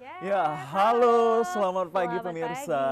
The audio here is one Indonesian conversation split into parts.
Ya, halo, selamat pagi pemirsa.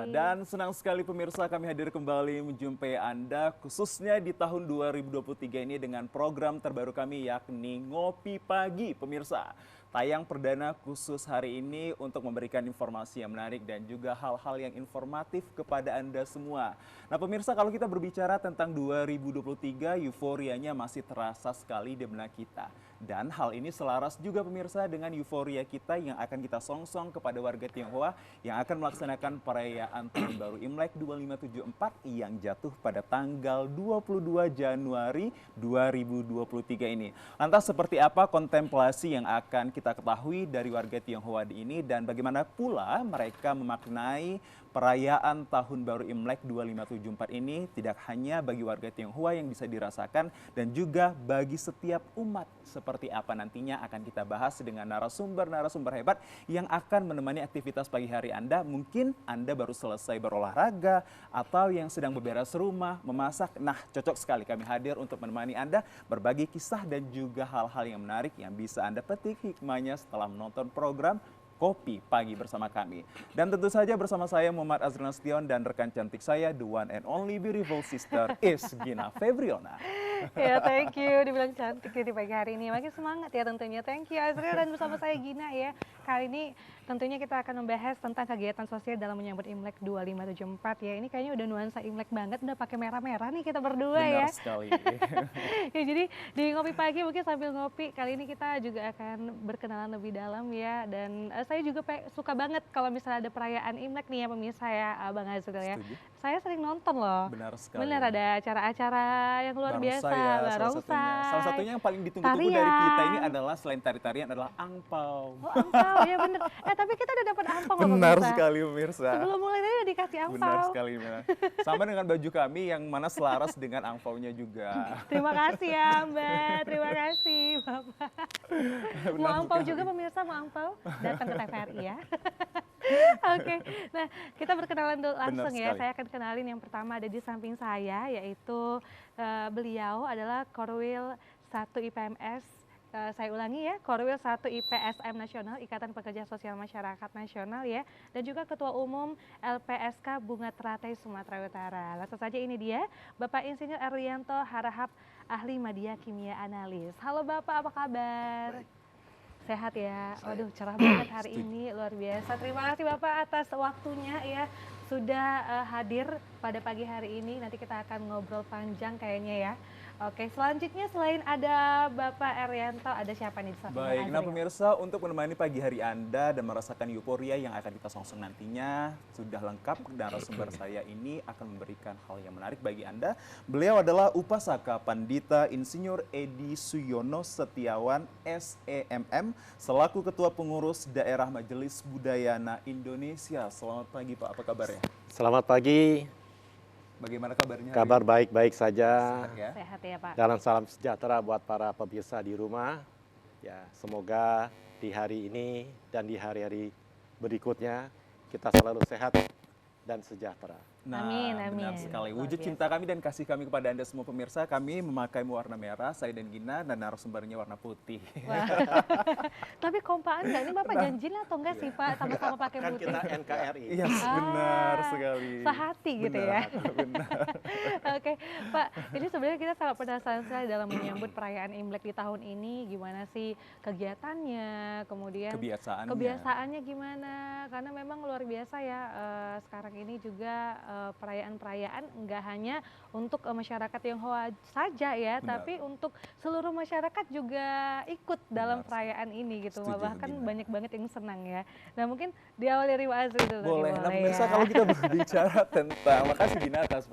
Dan senang sekali pemirsa kami hadir kembali menjumpai Anda khususnya di tahun 2023 ini dengan program terbaru kami yakni Ngopi Pagi pemirsa. Tayang perdana khusus hari ini untuk memberikan informasi yang menarik dan juga hal-hal yang informatif kepada Anda semua. Nah pemirsa, kalau kita berbicara tentang 2023, euforianya masih terasa sekali di benak kita. Dan hal ini selaras juga pemirsa dengan euforia kita yang akan kita songsong kepada warga Tionghoa yang akan melaksanakan perayaan Tahun Baru Imlek 2574 yang jatuh pada tanggal 22 Januari 2023 ini. Lantas seperti apa kontemplasi yang akan kita ketahui dari warga Tionghoa ini dan bagaimana pula mereka memaknai perayaan Tahun Baru Imlek 2574 ini tidak hanya bagi warga Tionghoa yang bisa dirasakan dan juga bagi setiap umat. Seperti apa nantinya akan kita bahas dengan narasumber-narasumber hebat yang akan menemani aktivitas pagi hari Anda. Mungkin Anda baru selesai berolahraga atau yang sedang beberes rumah, memasak. Nah, cocok sekali kami hadir untuk menemani Anda berbagi kisah dan juga hal-hal yang menarik yang bisa Anda petik hikmahnya setelah menonton program Kopi Pagi bersama kami. Dan tentu saja bersama saya Muhammad Azrul Nasution dan rekan cantik saya, the one and only beautiful sister is Gina Febriona. Ya, thank you. Dibilang cantik ya di pagi hari ini. Makin semangat ya tentunya. Thank you Azril dan bersama saya Gina ya. Kali ini tentunya kita akan membahas tentang kegiatan sosial dalam menyambut Imlek 2574 ya. Ini kayaknya udah nuansa Imlek banget, udah pakai merah-merah nih kita berdua ya. Benar sekali. Ya, jadi di Ngopi Pagi mungkin sambil ngopi, kali ini kita juga akan berkenalan lebih dalam ya. Dan saya juga suka banget kalau misalnya ada perayaan Imlek nih ya pemirsa ya, Bang Azril ya. Setuju. Saya sering nonton loh. Benar sekali. Benar ada acara-acara yang luar biasa, Ya, barongsai. salah satunya yang paling ditunggu-tunggu dari kita ini adalah selain tari-tarian adalah angpau. Oh, angpau ya bener. Tapi kita udah dapat angpau loh Benar pemirsa. sekali pemirsa. Sebelum mulai tadi udah dikasih angpau. Benar sekali. Benar. Sama dengan baju kami yang mana selaras dengan angpaunya juga. Terima kasih ya Mbak, terima kasih Bapak. Mau angpau juga pemirsa, mau angpau? Datang ke TVRI ya. Oke, nah kita berkenalan dulu langsung ya. Saya akan kenalin yang pertama ada di samping saya, yaitu beliau adalah Korwil 1 IPMS. Saya ulangi ya, Korwil 1 IPSM Nasional, Ikatan Pekerja Sosial Masyarakat Nasional ya, dan juga Ketua Umum LPSK Bunga Teratai Sumatera Utara. Langsung saja ini dia, Bapak Insinyur Erlianto Harahap, Ahli Media Kimia Analis. Halo Bapak, apa kabar? Baik. Sehat ya, waduh cerah banget hari ini, luar biasa. Terima kasih Bapak atas waktunya ya, sudah hadir pada pagi hari ini. Nanti kita akan ngobrol panjang kayaknya ya. Oke, selanjutnya selain ada Bapak Erlianto, ada siapa nih? Baik, nah pemirsa untuk menemani pagi hari Anda dan merasakan euforia yang akan kita songsong nantinya sudah lengkap. Narasumber saya ini akan memberikan hal yang menarik bagi Anda. Beliau adalah Upasaka Pandita Insinyur Edi Suyono Setiawan SEMM selaku Ketua Pengurus Daerah Majelis Budayana Indonesia. Selamat pagi Pak, apa kabar ya? Selamat pagi. Bagaimana kabarnya? Kabar baik-baik saja. Sehat ya? Sehat ya Pak. Dan salam sejahtera buat para pemirsa di rumah. Ya, semoga di hari ini dan di hari-hari berikutnya kita selalu sehat dan sejahtera. Nah, Amin, amin. benar sekali. Wujud cinta kami dan kasih kami kepada Anda semua pemirsa, kami memakai warna merah, saya dan Gina, dan narasumbernya warna putih. Wah. Tapi kompaan nggak? Ini Bapak janjiin atau enggak sih Pak sama-sama pakai Kan putih? kita NKRI. Iya, benar sekali. Sehati gitu ya. Benar. Oke, Pak, ini sebenarnya kita sangat penasaran sekali dalam menyambut perayaan Imlek di tahun ini. Gimana sih kegiatannya, kemudian kebiasaannya gimana? Karena memang luar biasa ya, sekarang ini juga perayaan-perayaan nggak hanya untuk masyarakat Tionghoa saja ya, tapi untuk seluruh masyarakat juga ikut dalam perayaan ini gitu. Setuju, Bahkan Gina. banyak banget yang senang ya. Nah mungkin di awal dari Pak Azril dulu. Boleh. Nah, boleh pemirsa, ya. kalau kita berbicara tentang, makasih Gina atas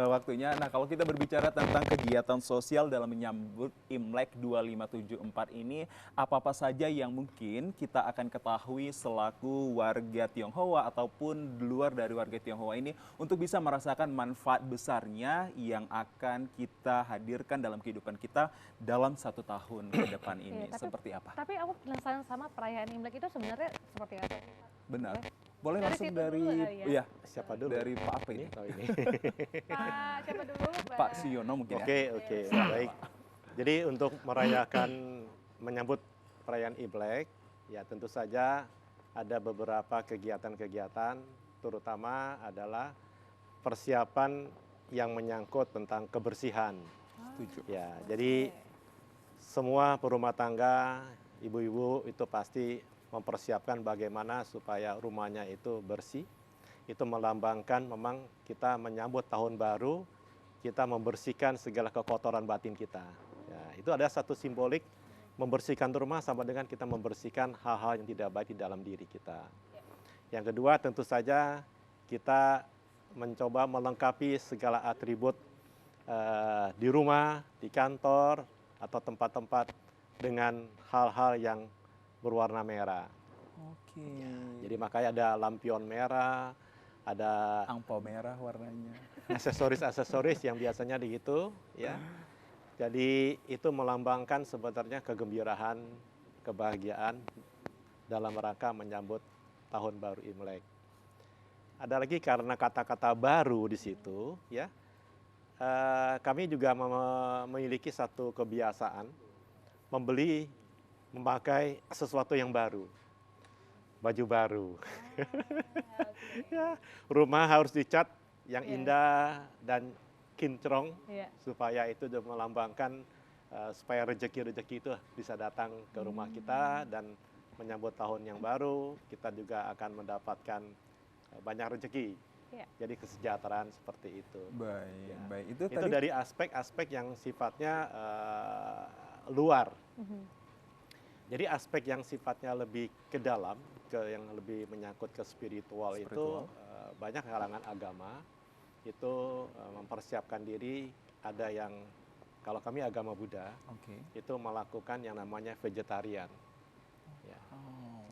waktunya. Nah, kalau kita berbicara tentang kegiatan sosial dalam menyambut Imlek 2574 ini, apa-apa saja yang mungkin kita akan ketahui selaku warga Tionghoa ataupun di luar dari warga Tionghoa ini untuk bisa merasakan manfaat besarnya yang akan kita hadirkan dalam kehidupan kita dalam 1 tahun ke depan ini. Iya, Seperti apa? Tapi aku penasaran sama perayaan Imlek itu sebenarnya seperti apa? Benar. Boleh Dari langsung situ dari dulu kali ya? iya, Siapa dulu? dari Pak apa ini? Oh, ini. Pak, siapa dulu? Pak Siono mungkin ya. Oke, baik. Jadi untuk merayakan menyambut perayaan Imlek Ya, tentu saja ada beberapa kegiatan-kegiatan, terutama adalah persiapan yang menyangkut tentang kebersihan. Setuju. Ya, jadi semua perumah tangga, ibu-ibu itu pasti mempersiapkan bagaimana supaya rumahnya itu bersih. Itu melambangkan memang kita menyambut tahun baru, kita membersihkan segala kekotoran batin kita. Ya, itu ada satu simbolik, membersihkan rumah sama dengan kita membersihkan hal-hal yang tidak baik di dalam diri kita. Yang kedua tentu saja kita mencoba melengkapi segala atribut di rumah, di kantor, atau tempat-tempat dengan hal-hal yang berwarna merah. Oke. Jadi makanya ada lampion merah, ada Angpau merah warnanya. aksesoris-aksesoris yang biasanya begitu, ya. Jadi itu melambangkan sebenarnya kegembiraan, kebahagiaan dalam rangka menyambut tahun baru Imlek. Ada lagi karena kata-kata baru di situ, ya. Kami juga memiliki satu kebiasaan memakai sesuatu yang baru, baju baru. Ya, rumah harus dicat yang indah dan kinclong supaya itu melambangkan supaya rezeki-rezeki itu bisa datang ke rumah kita dan menyambut tahun yang baru. Kita juga akan mendapatkan banyak rezeki. Jadi kesejahteraan seperti itu. Baik, ya. Baik. Itu tadi dari aspek-aspek yang sifatnya luar. Jadi aspek yang sifatnya lebih ke dalam, yang lebih menyangkut ke spiritual. Itu banyak kalangan agama itu mempersiapkan diri. Ada yang, kalau kami agama Buddha, itu melakukan yang namanya vegetarian. Ya.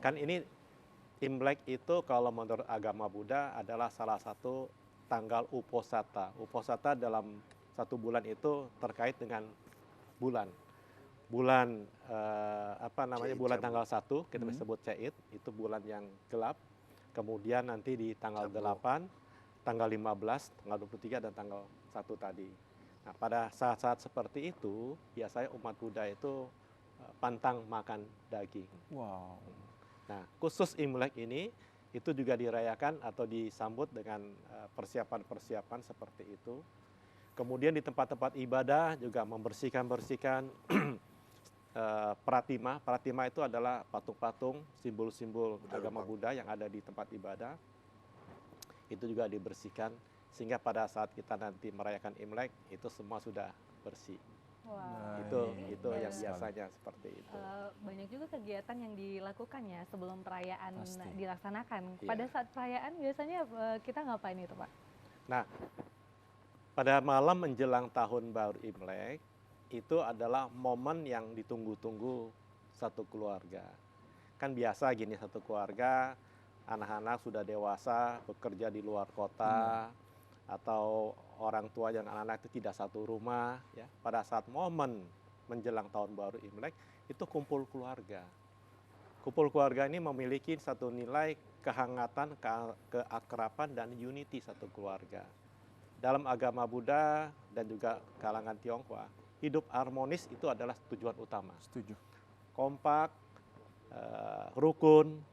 Kan ini Imlek itu kalau menurut agama Buddha adalah salah satu tanggal uposata. Uposata dalam satu bulan itu terkait dengan bulan. Bulan bulan tanggal 1 kita sebut Cait, itu bulan yang gelap. Kemudian nanti di tanggal 8, tanggal 15, tanggal 23 dan tanggal 1 tadi. Nah, pada saat-saat seperti itu biasanya umat Buddha itu pantang makan daging. Wow. Nah, khusus Imlek ini itu juga dirayakan atau disambut dengan persiapan-persiapan seperti itu. Kemudian di tempat-tempat ibadah juga membersihkan pratima. Pratima itu adalah patung-patung, simbol-simbol agama Buddha yang ada di tempat ibadah. Itu juga dibersihkan sehingga pada saat kita nanti merayakan Imlek itu semua sudah bersih. Wow. Itu yang biasanya seperti itu. Banyak juga kegiatan yang dilakukan ya sebelum perayaan dilaksanakan. Pada saat perayaan biasanya kita ngapain itu, Pak? Nah, pada malam menjelang tahun baru Imlek itu adalah momen yang ditunggu-tunggu satu keluarga. Kan biasa gini, satu keluarga anak-anak sudah dewasa bekerja di luar kota. Atau orang tua dan anak-anak itu tidak satu rumah, ya. Pada saat momen menjelang tahun baru Imlek itu kumpul keluarga. Kumpul keluarga ini memiliki satu nilai kehangatan, keakraban dan unity satu keluarga. Dalam agama Buddha dan juga kalangan Tionghoa, hidup harmonis itu adalah tujuan utama. Setuju. Kompak, rukun,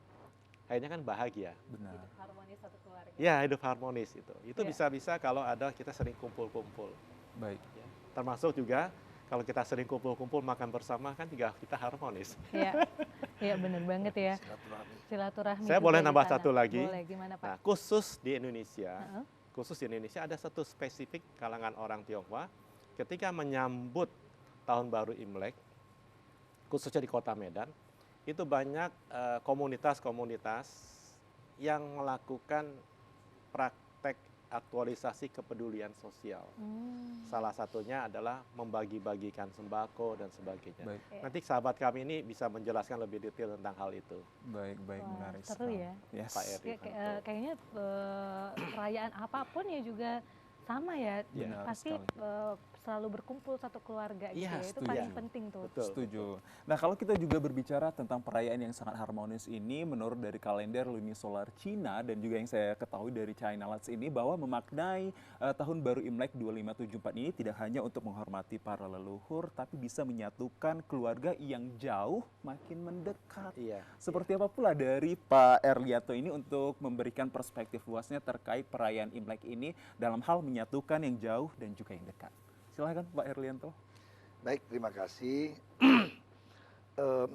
akhirnya kan bahagia. Benar. Hidup harmonis satu keluarga. Ya, hidup harmonis itu. Itu bisa-bisa kalau ada kita sering kumpul-kumpul. Baik. Ya. Termasuk juga kalau kita sering kumpul-kumpul makan bersama kan juga kita harmonis. Iya, iya benar banget ya. Silaturahmi. Saya boleh nambah satu lagi. Boleh, gimana Pak? Nah, khusus di Indonesia ada satu spesifik kalangan orang Tionghoa ketika menyambut tahun baru Imlek, khususnya di Kota Medan. Itu banyak komunitas-komunitas yang melakukan praktek aktualisasi kepedulian sosial. Salah satunya adalah membagi-bagikan sembako dan sebagainya. Baik. Nanti sahabat kami ini bisa menjelaskan lebih detail tentang hal itu. Baik, menarik. Seru ya. Yes. Pak Eri. Kayaknya perayaan apapun ya juga sama ya. Benar Pasti sekali. selalu berkumpul satu keluarga gitu Iya, ya. Itu setuju. paling penting tuh. Betul. Setuju. Nah, kalau kita juga berbicara tentang perayaan yang sangat harmonis ini, menurut dari kalender lunisolar Cina dan juga yang saya ketahui dari China Lights ini, bahwa memaknai tahun baru Imlek 2574 ini tidak hanya untuk menghormati para leluhur, tapi bisa menyatukan keluarga yang jauh makin mendekat. Iya. Seperti apa pula dari Pak Erlianto ini untuk memberikan perspektif luasnya terkait perayaan Imlek ini dalam hal menyatukan yang jauh dan juga yang dekat. Silahkan Pak Erlianto. Baik, terima kasih.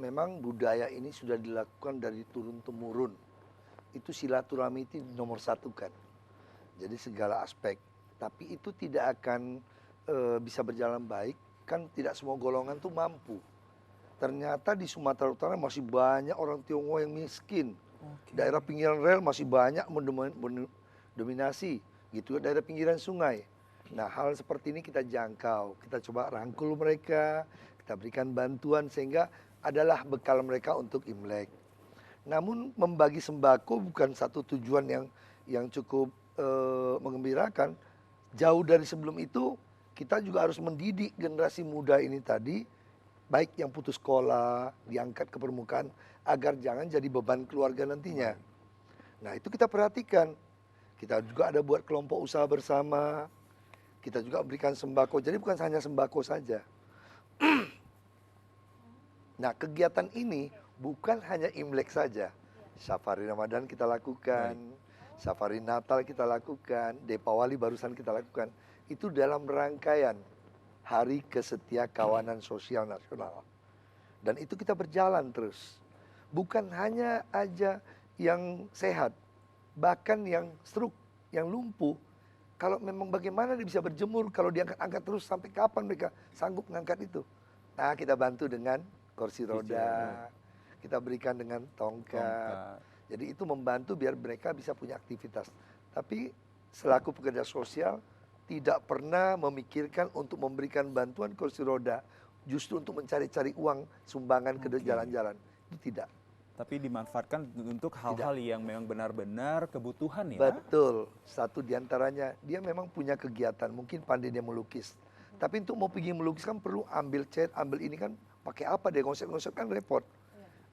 Memang budaya ini sudah dilakukan dari turun-temurun. Itu silaturahmi itu nomor satu kan. Jadi segala aspek. Tapi itu tidak akan bisa berjalan baik, kan tidak semua golongan tuh mampu. Ternyata di Sumatera Utara masih banyak orang Tionghoa yang miskin. Daerah pinggiran rel masih banyak mendominasi. Gitu, daerah pinggiran sungai. Nah, hal seperti ini kita jangkau, kita coba rangkul mereka, kita berikan bantuan sehingga adalah bekal mereka untuk Imlek. Namun membagi sembako bukan satu tujuan yang cukup menggembirakan. Jauh dari sebelum itu, kita juga harus mendidik generasi muda ini tadi, baik yang putus sekolah, diangkat ke permukaan, agar jangan jadi beban keluarga nantinya. Nah, itu kita perhatikan. Kita juga ada buat kelompok usaha bersama, kita juga berikan sembako, jadi bukan hanya sembako saja. Nah, kegiatan ini bukan hanya Imlek saja. Safari Ramadan kita lakukan, Safari Natal kita lakukan, Deepawali barusan kita lakukan. Itu dalam rangkaian Hari Kesetiakawanan Sosial Nasional. Dan itu kita berjalan terus. Bukan hanya aja yang sehat, bahkan yang stroke, yang lumpuh. Kalau memang bagaimana dia bisa berjemur, kalau diangkat-angkat terus sampai kapan mereka sanggup mengangkat itu. Nah, kita bantu dengan kursi roda, kita berikan dengan tongkat. Jadi itu membantu biar mereka bisa punya aktivitas. Tapi selaku pekerja sosial tidak pernah memikirkan untuk memberikan bantuan kursi roda, justru untuk mencari-cari uang sumbangan ke jalan-jalan. Itu tidak. Tapi dimanfaatkan untuk hal-hal yang memang benar-benar kebutuhan ya. Betul. Satu diantaranya, dia memang punya kegiatan, mungkin pandai dia melukis. Tapi untuk mau pergi melukis kan perlu ambil cat, ambil ini kan, pakai apa dia, ngonsep-ngonsep kan repot.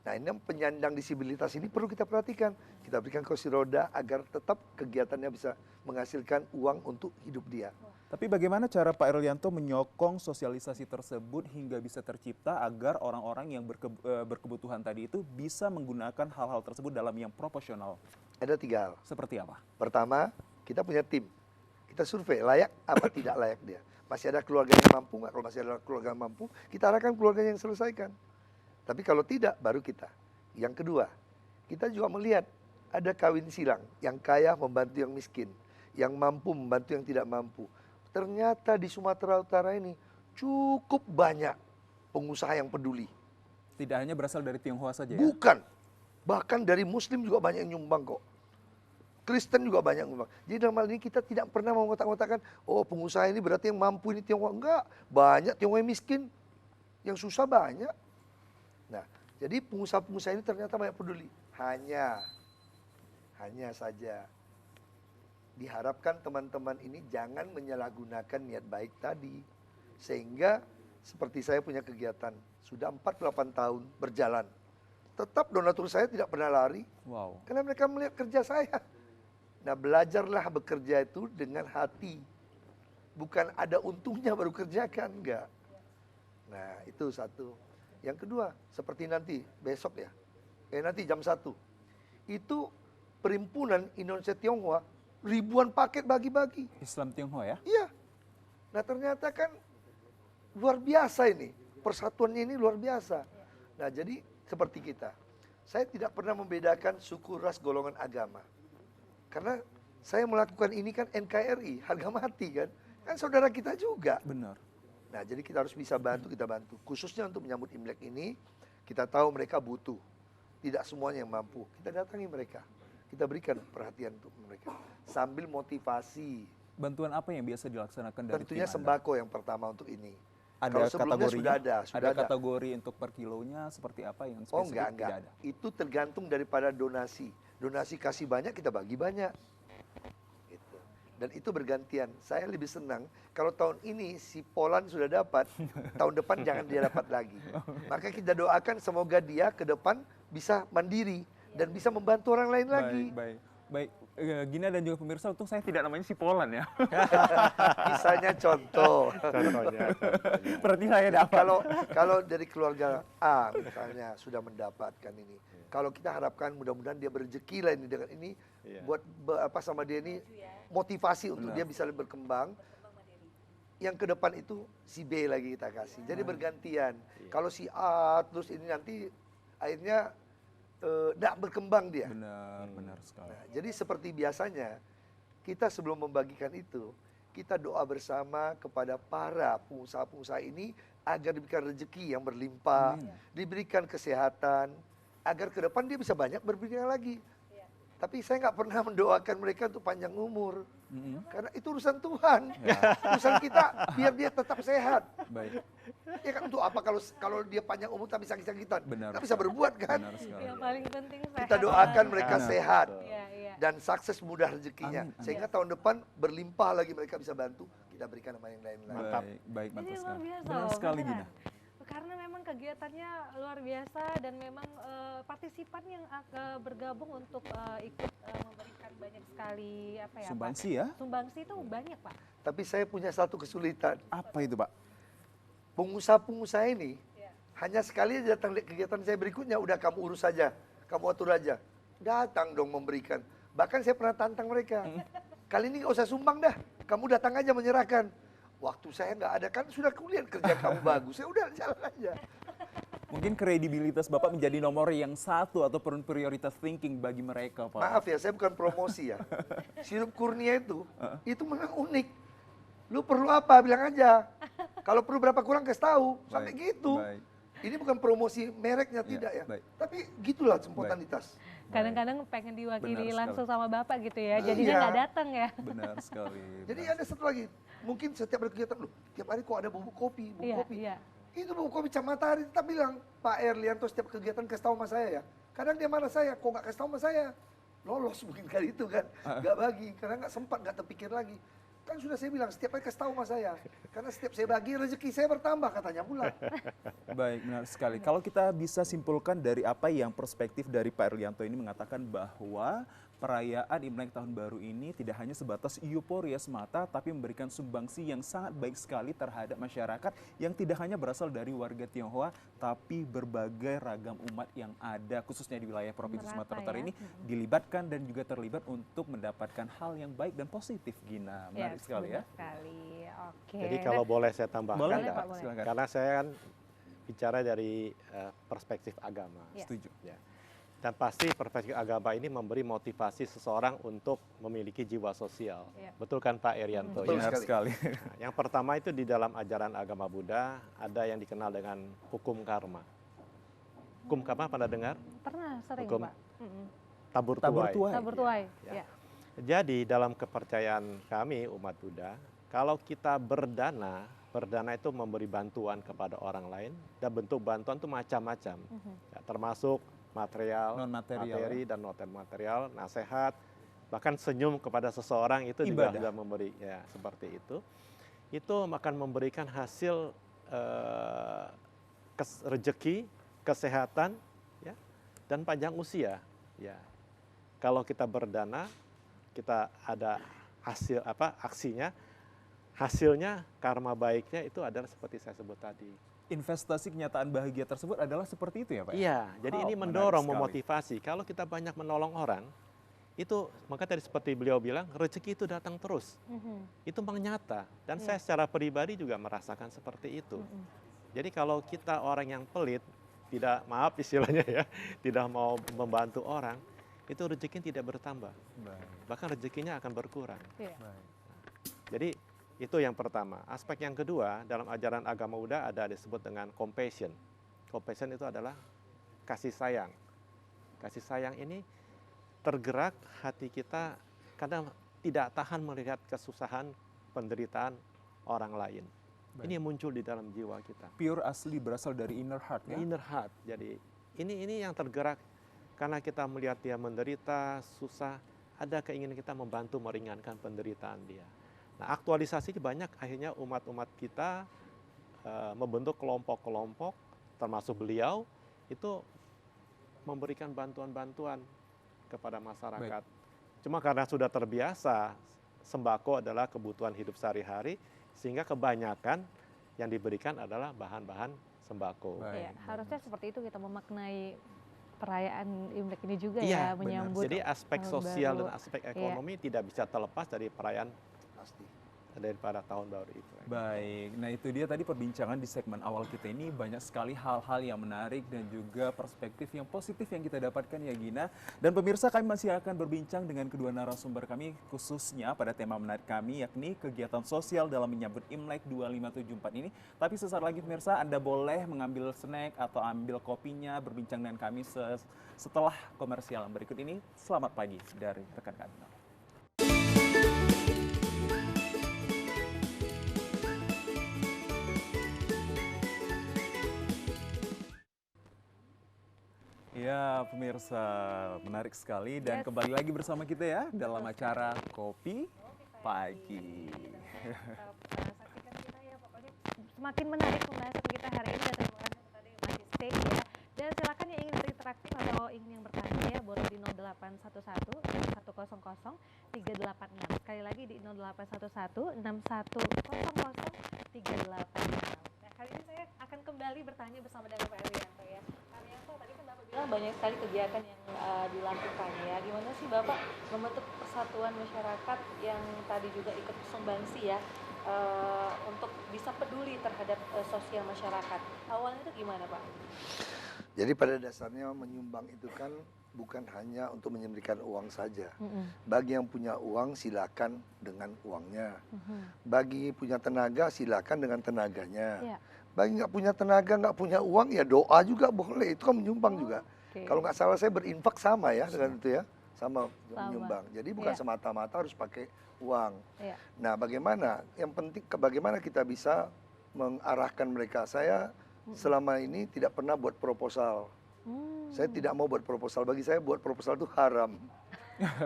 Nah, ini penyandang disabilitas ini perlu kita perhatikan. Kita berikan kursi roda agar tetap kegiatannya bisa menghasilkan uang untuk hidup dia. Tapi bagaimana cara Pak Erlianto menyokong sosialisasi tersebut hingga bisa tercipta agar orang-orang yang berkebutuhan tadi itu bisa menggunakan hal-hal tersebut dalam yang proporsional? Ada 3 hal. Seperti apa? Pertama, kita punya tim. Kita survei layak apa tidak layak dia. Masih ada keluarga yang mampu nggak? Kalau masih ada keluarga yang mampu, kita arahkan keluarga yang selesaikan. Tapi kalau tidak, baru kita. Yang kedua, kita juga melihat ada kawin silang. Yang kaya membantu yang miskin. Yang mampu membantu yang tidak mampu. Ternyata di Sumatera Utara ini cukup banyak pengusaha yang peduli. Tidak hanya berasal dari Tionghoa saja ya? Bukan. Bahkan dari Muslim juga banyak yang nyumbang kok. Kristen juga banyak yang nyumbang. Jadi dalam hal ini kita tidak pernah mengotak-otakan, oh pengusaha ini berarti yang mampu ini Tionghoa. Enggak. Banyak Tionghoa yang miskin. Yang susah banyak. Nah, jadi pengusaha-pengusaha ini ternyata banyak peduli. Hanya saja diharapkan teman-teman ini jangan menyalahgunakan niat baik tadi. Sehingga seperti saya punya kegiatan, sudah 48 tahun berjalan. Tetap donatur saya tidak pernah lari. Wow. Karena mereka melihat kerja saya. Nah, belajarlah bekerja itu dengan hati. Bukan ada untungnya baru kerjakan, enggak. Nah, itu satu. Yang kedua, seperti nanti, besok ya. Nanti jam 1. Itu Perhimpunan Indonesia Tionghoa ribuan paket bagi-bagi. Islam Tionghoa ya? Iya. Nah, ternyata kan luar biasa ini. Persatuannya ini luar biasa. Nah, jadi seperti kita. Saya tidak pernah membedakan suku, ras, golongan agama. Karena saya melakukan ini kan NKRI, harga mati kan. Kan saudara kita juga. Benar. Nah, jadi kita harus bisa bantu, kita bantu. Khususnya untuk menyambut Imlek ini, kita tahu mereka butuh. Tidak semuanya yang mampu. Kita datangi mereka. Kita berikan perhatian untuk mereka. Sambil motivasi. Bantuan apa yang biasa dilaksanakan dari Tentunya tim Anda? sembako yang pertama untuk ini. Ada Kalau sebelumnya kategorinya? sudah ada. Kategori untuk per kilonya seperti apa yang spesifik? Oh enggak. Tidak ada. Itu tergantung daripada donasi. Donasi kasih banyak, kita bagi banyak. Gitu. Dan itu bergantian. Saya lebih senang kalau tahun ini si Polan sudah dapat, tahun depan jangan dia dapat lagi. Maka kita doakan semoga dia ke depan bisa mandiri dan bisa membantu orang lain lagi. Baik. Gina dan juga pemirsa, untung saya tidak namanya si Polan ya. Misalnya contoh. Contohnya. Berarti saya dapat. Kalau dari keluarga A misalnya sudah mendapatkan ini. Kalau kita harapkan mudah-mudahan dia berrezeki lah ini dengan ini buat sama dia ini motivasi untuk dia bisa lebih berkembang. Yang ke depan itu si B lagi kita kasih. Jadi bergantian. Kalau si A terus ini nanti akhirnya tidak berkembang dia. Benar sekali. Nah, jadi seperti biasanya kita sebelum membagikan itu kita doa bersama kepada para pengusaha-pengusaha ini agar diberikan rezeki yang berlimpah, diberikan kesehatan, agar ke depan dia bisa banyak berbicara lagi. Tapi saya nggak pernah mendoakan mereka untuk panjang umur. Karena itu urusan Tuhan. Urusan kita biar dia tetap sehat. Baik. Ya kan untuk apa kalau dia panjang umur tapi sakit-sakitan? Benar. Nggak bisa berbuat kan? Benar sekali. Yang paling penting sehat. Kita doakan mereka Benar. sehat. Iya, iya. Dan sukses mudah rezekinya. Amin. Sehingga tahun depan berlimpah lagi mereka bisa bantu. Kita berikan sama yang lain lagi. Baik, Jadi mantap luar sekali. biasa Benar loh, sekali beneran. Gina. Karena memang kegiatannya luar biasa dan memang partisipan yang bergabung untuk ikut memberikan banyak sekali apa ya, Sumbangsi Pak? ya? Sumbangsi itu banyak, Pak. Tapi saya punya satu kesulitan. Apa itu Pak? Pengusaha-pengusaha ini hanya sekali aja datang lihat kegiatan saya berikutnya, udah kamu urus saja, kamu atur aja. Datang dong memberikan. Bahkan saya pernah tantang mereka. Kali ini nggak usah sumbang dah, kamu datang aja menyerahkan. Waktu saya nggak ada kan sudah kulihat kerja kamu bagus, saya udah jalan aja. Mungkin kredibilitas Bapak menjadi nomor yang satu atau prioritas thinking bagi mereka Pak. Maaf ya, saya bukan promosi ya. Sirup kurnia itu memang unik. Lu perlu apa bilang aja. Kalau perlu berapa kurang kasih tahu, sampai Baik, gitu. baik. Ini bukan promosi mereknya tidak ya. baik. Tapi gitulah spontanitas. Kadang-kadang pengen diwakili Benar langsung sekali. sama Bapak gitu ya. Jadinya Iya. nggak datang ya. Benar sekali. Jadi ada satu lagi, mungkin setiap ada kegiatan lu, tiap hari kok ada bubuk kopi, bubuk Iya, kopi. iya. Itu bubuk kopi Cap Matahari tetap bilang, Pak Erlianto setiap kegiatan kasih tahu sama saya ya. Kadang dia marah saya, kok nggak kasih tahu sama saya? Lolos mungkin kali itu kan, nggak bagi, karena nggak sempat, nggak terpikir lagi. Kan sudah saya bilang, setiap hari kasih tahu sama saya. Karena setiap saya bagi, rezeki saya bertambah katanya pula. Baik, benar sekali. Kalau kita bisa simpulkan dari apa yang perspektif dari Pak Erlianto ini mengatakan bahwa perayaan Imlek Tahun Baru ini tidak hanya sebatas euforia semata, tapi memberikan sumbangsi yang sangat baik sekali terhadap masyarakat yang tidak hanya berasal dari warga Tionghoa, tapi berbagai ragam umat yang ada, khususnya di wilayah Provinsi Merata Sumatera Utara ya. ini, dilibatkan dan juga terlibat untuk mendapatkan hal yang baik dan positif, Gina. Menarik sekali ya. Benar sekali. Oke. Jadi kalau boleh saya tambahkan, Boleh, Boleh, Pak, Pak, boleh. silakan. karena saya kan bicara dari perspektif agama. Ya. Setuju. Ya. Dan pasti perspektif agama ini memberi motivasi seseorang untuk memiliki jiwa sosial. Ya. Betul kan Pak Erianto? Betul Ya? Benar sekali. Nah, yang pertama itu di dalam ajaran agama Buddha ada yang dikenal dengan hukum karma. Hukum karma pernah dengar? Pernah sering, Hukum Pak. Tabur Tabur tuai. tuai. Tabur tuai. Ya. Ya. Jadi dalam kepercayaan kami umat Buddha, kalau kita berdana itu memberi bantuan kepada orang lain, dan bentuk bantuan itu macam-macam. Ya, termasuk material, Non-material, materi dan non material, nasihat, bahkan senyum kepada seseorang itu juga Ibadah. sudah memberi ya seperti itu. Itu akan memberikan hasil rezeki, kesehatan, ya, dan panjang usia. Ya, kalau kita berdana, kita ada hasil aksinya, hasilnya karma baiknya itu adalah seperti saya sebut tadi. Investasi kenyataan bahagia tersebut adalah seperti itu ya Pak? Iya, jadi Oh, ini menarik mendorong, sekali. memotivasi. Kalau kita banyak menolong orang, itu maka tadi seperti beliau bilang, rezeki itu datang terus. Itu memang nyata. Dan saya secara pribadi juga merasakan seperti itu. Jadi kalau kita orang yang pelit, tidak, maaf istilahnya ya, tidak mau membantu orang, itu rezeki tidak bertambah. Baik, Bahkan rezekinya akan berkurang. Iya. baik. Jadi itu yang pertama. Aspek yang kedua, dalam ajaran agama Buddha ada disebut dengan compassion. Compassion itu adalah kasih sayang. Kasih sayang ini tergerak hati kita karena tidak tahan melihat kesusahan, penderitaan orang lain. Baik. Ini muncul di dalam jiwa kita. Pure asli berasal dari inner heart ya? Inner heart. Jadi ini yang tergerak karena kita melihat dia menderita, susah, ada keinginan kita membantu meringankan penderitaan dia. Nah, aktualisasi banyak akhirnya umat-umat kita membentuk kelompok-kelompok, termasuk beliau, itu memberikan bantuan-bantuan kepada masyarakat. Cuma karena sudah terbiasa, sembako adalah kebutuhan hidup sehari-hari, sehingga kebanyakan yang diberikan adalah bahan-bahan sembako. Ya, harusnya seperti itu kita memaknai perayaan Imlek ini juga Iya, ya, menyambut jadi aspek tahun sosial baru. dan aspek ekonomi tidak bisa terlepas dari perayaan Pasti. daripada tahun baru itu. Baik, nah itu dia tadi perbincangan di segmen awal kita ini, banyak sekali hal-hal yang menarik dan juga perspektif yang positif yang kita dapatkan ya Gina. Dan pemirsa, kami masih akan berbincang dengan kedua narasumber kami khususnya pada tema menarik kami, yakni kegiatan sosial dalam menyambut Imlek 2574 ini. Tapi sesaat lagi pemirsa, Anda boleh mengambil snack atau ambil kopinya berbincang dengan kami setelah komersial berikut ini. Selamat pagi dari rekan kami. Ya pemirsa, menarik sekali dan kembali lagi bersama kita ya dalam acara Kopi Pagi. Saksikan kita ya, pokoknya semakin menarik pembahasan kita hari ini dan terima kasih tadi masih stay ya. Dan silakan yang ingin berinteraktif atau ingin yang bertanya ya, boleh di 0811 100 386. Sekali lagi di 0811 6100 386. Nah, kali ini saya akan kembali bertanya bersama dengan Pak Arianto ya. Pak Arianto, tadi kan Bapak bilang banyak sekali kegiatan yang dilakukan ya. Gimana sih Bapak membentuk persatuan masyarakat yang tadi juga ikut sumbangsi ya, untuk bisa peduli terhadap sosial masyarakat. Awalnya itu gimana Pak? Jadi pada dasarnya menyumbang itu kan bukan hanya untuk menyemberikan uang saja. Bagi yang punya uang silakan dengan uangnya. Bagi punya tenaga silakan dengan tenaganya. Ya. Bagi nggak punya tenaga, nggak punya uang ya doa juga boleh. Itu kan menyumbang juga. Okay. Kalau nggak salah saya berinfak sama ya dengan itu ya, sama menyumbang. Jadi bukan semata-mata harus pakai uang. Ya. Nah, bagaimana? Yang penting bagaimana kita bisa mengarahkan mereka. Saya selama ini tidak pernah buat proposal. Saya tidak mau buat proposal. Bagi saya buat proposal itu haram.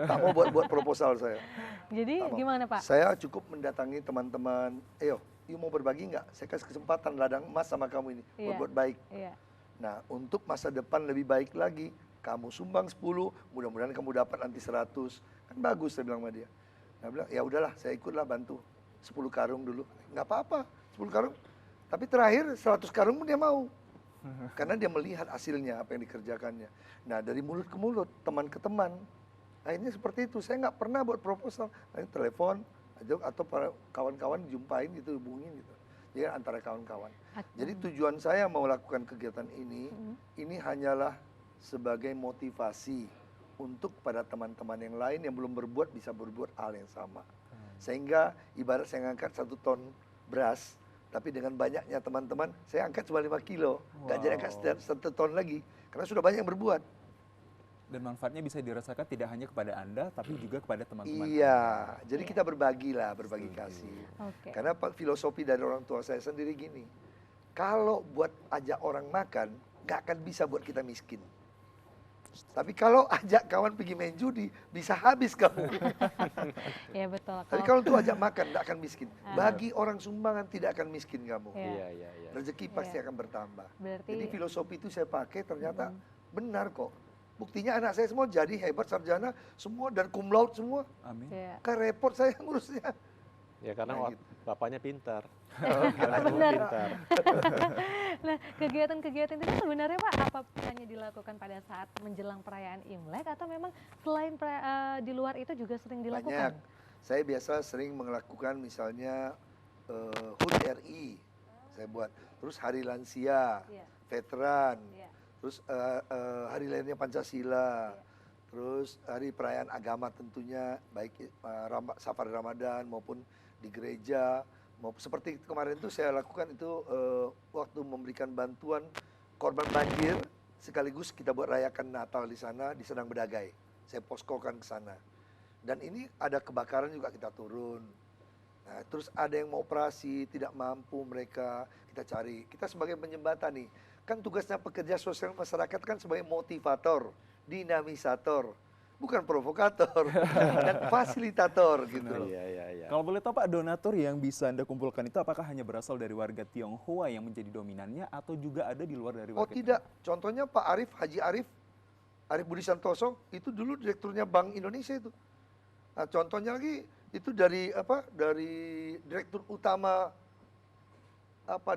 Tak mau buat proposal saya. Jadi gimana Pak? Saya cukup mendatangi teman-teman. Ayo, you mau berbagi nggak? Saya kasih kesempatan ladang emas sama kamu ini. Buat baik. Iya. Nah, untuk masa depan lebih baik lagi, kamu sumbang 10, mudah-mudahan kamu dapat nanti 100. Kan bagus, saya bilang sama dia. Nah, bilang, ya udahlah, saya ikutlah bantu. 10 karung dulu. Nggak apa-apa, 10 karung. Tapi terakhir 100 karung pun dia mau. Karena dia melihat hasilnya, apa yang dikerjakannya. Nah, dari mulut ke mulut, teman ke teman. Akhirnya seperti itu. Saya nggak pernah buat proposal. Nah, telepon, atau para kawan-kawan jumpain gitu, hubungin gitu. Jadi antara kawan-kawan. Jadi tujuan saya mau lakukan kegiatan ini hanyalah sebagai motivasi untuk pada teman-teman yang lain yang belum berbuat bisa berbuat hal yang sama. Sehingga ibarat saya ngangkat 1 ton beras, tapi dengan banyaknya teman-teman, saya angkat cuma 5 kilo. Nggak jadi angkat 1 ton lagi, karena sudah banyak yang berbuat. Dan manfaatnya bisa dirasakan tidak hanya kepada Anda, tapi juga kepada teman-teman. Iya, jadi kita berbagi kasih. Okay. Karena filosofi dari orang tua saya sendiri gini, kalau buat ajak orang makan, nggak akan bisa buat kita miskin. Tapi kalau ajak kawan pergi main judi, bisa habis kamu. Ya betul. Tapi kalau tuh ajak makan, nggak akan miskin. Bagi orang sumbangan tidak akan miskin kamu. Iya. Rezeki pasti akan bertambah. Berarti, jadi filosofi itu saya pakai ternyata benar kok. Buktinya anak saya semua jadi hebat, sarjana, semua dan cum laude semua. Amin. ya. Kan repot saya ngurusnya. Ya karena Nah, gitu. bapaknya pintar. Benar. Pintar. Nah, kegiatan-kegiatan itu sebenarnya Pak, apa hanya dilakukan pada saat menjelang perayaan Imlek atau memang selain di luar itu juga sering dilakukan? Banyak. Saya biasa sering melakukan misalnya HUT RI, saya buat. Terus Hari Lansia, Veteran, terus hari lahirnya Pancasila, terus hari perayaan agama tentunya, baik Safar Ramadan maupun di gereja. Seperti kemarin itu saya lakukan itu waktu memberikan bantuan korban banjir, sekaligus kita buat rayakan Natal di sana, di Sedang Bedagai. Saya poskokan ke sana. Dan ini ada kebakaran juga kita turun. Nah, terus ada yang mau operasi, tidak mampu mereka, kita cari. Kita sebagai penyembatan nih, kan tugasnya pekerja sosial masyarakat kan sebagai motivator, dinamisator. bukan provokator dan fasilitator gitu loh. Iya, iya, iya. Kalau boleh tahu Pak, donatur yang bisa Anda kumpulkan itu apakah hanya berasal dari warga Tionghoa yang menjadi dominannya atau juga ada di luar dari warga? Oh tidak, contohnya Pak Arif, Haji Arif, Arif Budi Santoso itu dulu direkturnya Bank Indonesia itu. Nah, contohnya lagi itu dari apa? Dari direktur utama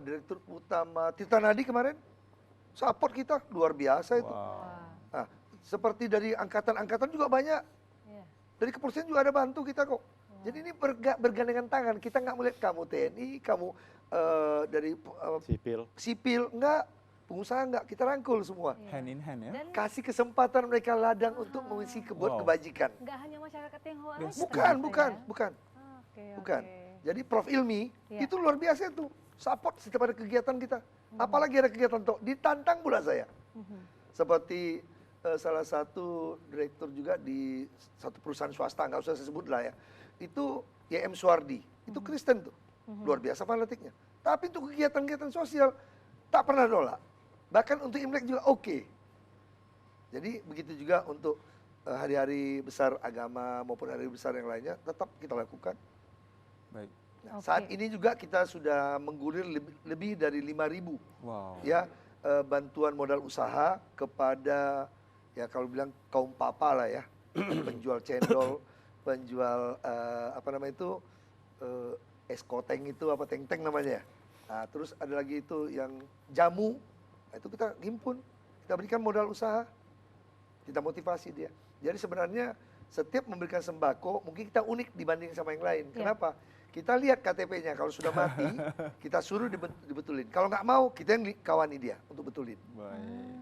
Direktur utama Tirta Nadi kemarin support kita luar biasa itu. Wow. Nah, seperti dari angkatan-angkatan juga banyak. Iya. Dari kepolisian juga ada bantu kita kok. Jadi ini bergandengan tangan. Kita nggak melihat kamu TNI, kamu dari sipil, enggak, pengusaha enggak, kita rangkul semua. Iya. Hand in hand ya? Dan Kasih kesempatan mereka ladang untuk mengisi Wow. kebajikan. nggak hanya masyarakat Tionghoa Yes. aja. Bukan, ternyata bukan, ya. bukan, Oke, bukan. oke. Jadi Prof Ilmi Iya. itu luar biasa itu. Support setiap ada kegiatan kita. Apalagi ada kegiatan toh, ditantang pula saya. Mhm. Seperti salah satu direktur juga di satu perusahaan swasta, nggak usah saya sebut lah ya. Itu YM Suwardi, itu Kristen tuh. Luar biasa fanatiknya. Tapi untuk kegiatan-kegiatan sosial, tak pernah nolak. Bahkan untuk Imlek juga oke. Jadi begitu juga untuk hari-hari besar agama maupun hari besar yang lainnya, tetap kita lakukan. Baik. Nah, Oke. saat ini juga kita sudah menggulir lebih dari 5.000 Wow. ya bantuan modal usaha kepada ya kalau bilang kaum papa lah ya, penjual cendol, penjual apa namanya itu es koteng itu apa teng-teng namanya. Nah, terus ada lagi itu yang jamu, nah, itu kita himpun, kita berikan modal usaha, kita motivasi dia. Jadi sebenarnya setiap memberikan sembako mungkin kita unik dibanding sama yang lain. Iya. Kenapa? Kita lihat KTP-nya, kalau sudah mati kita suruh dibetulin. Kalau nggak mau kita yang kawani dia untuk betulin. Baik.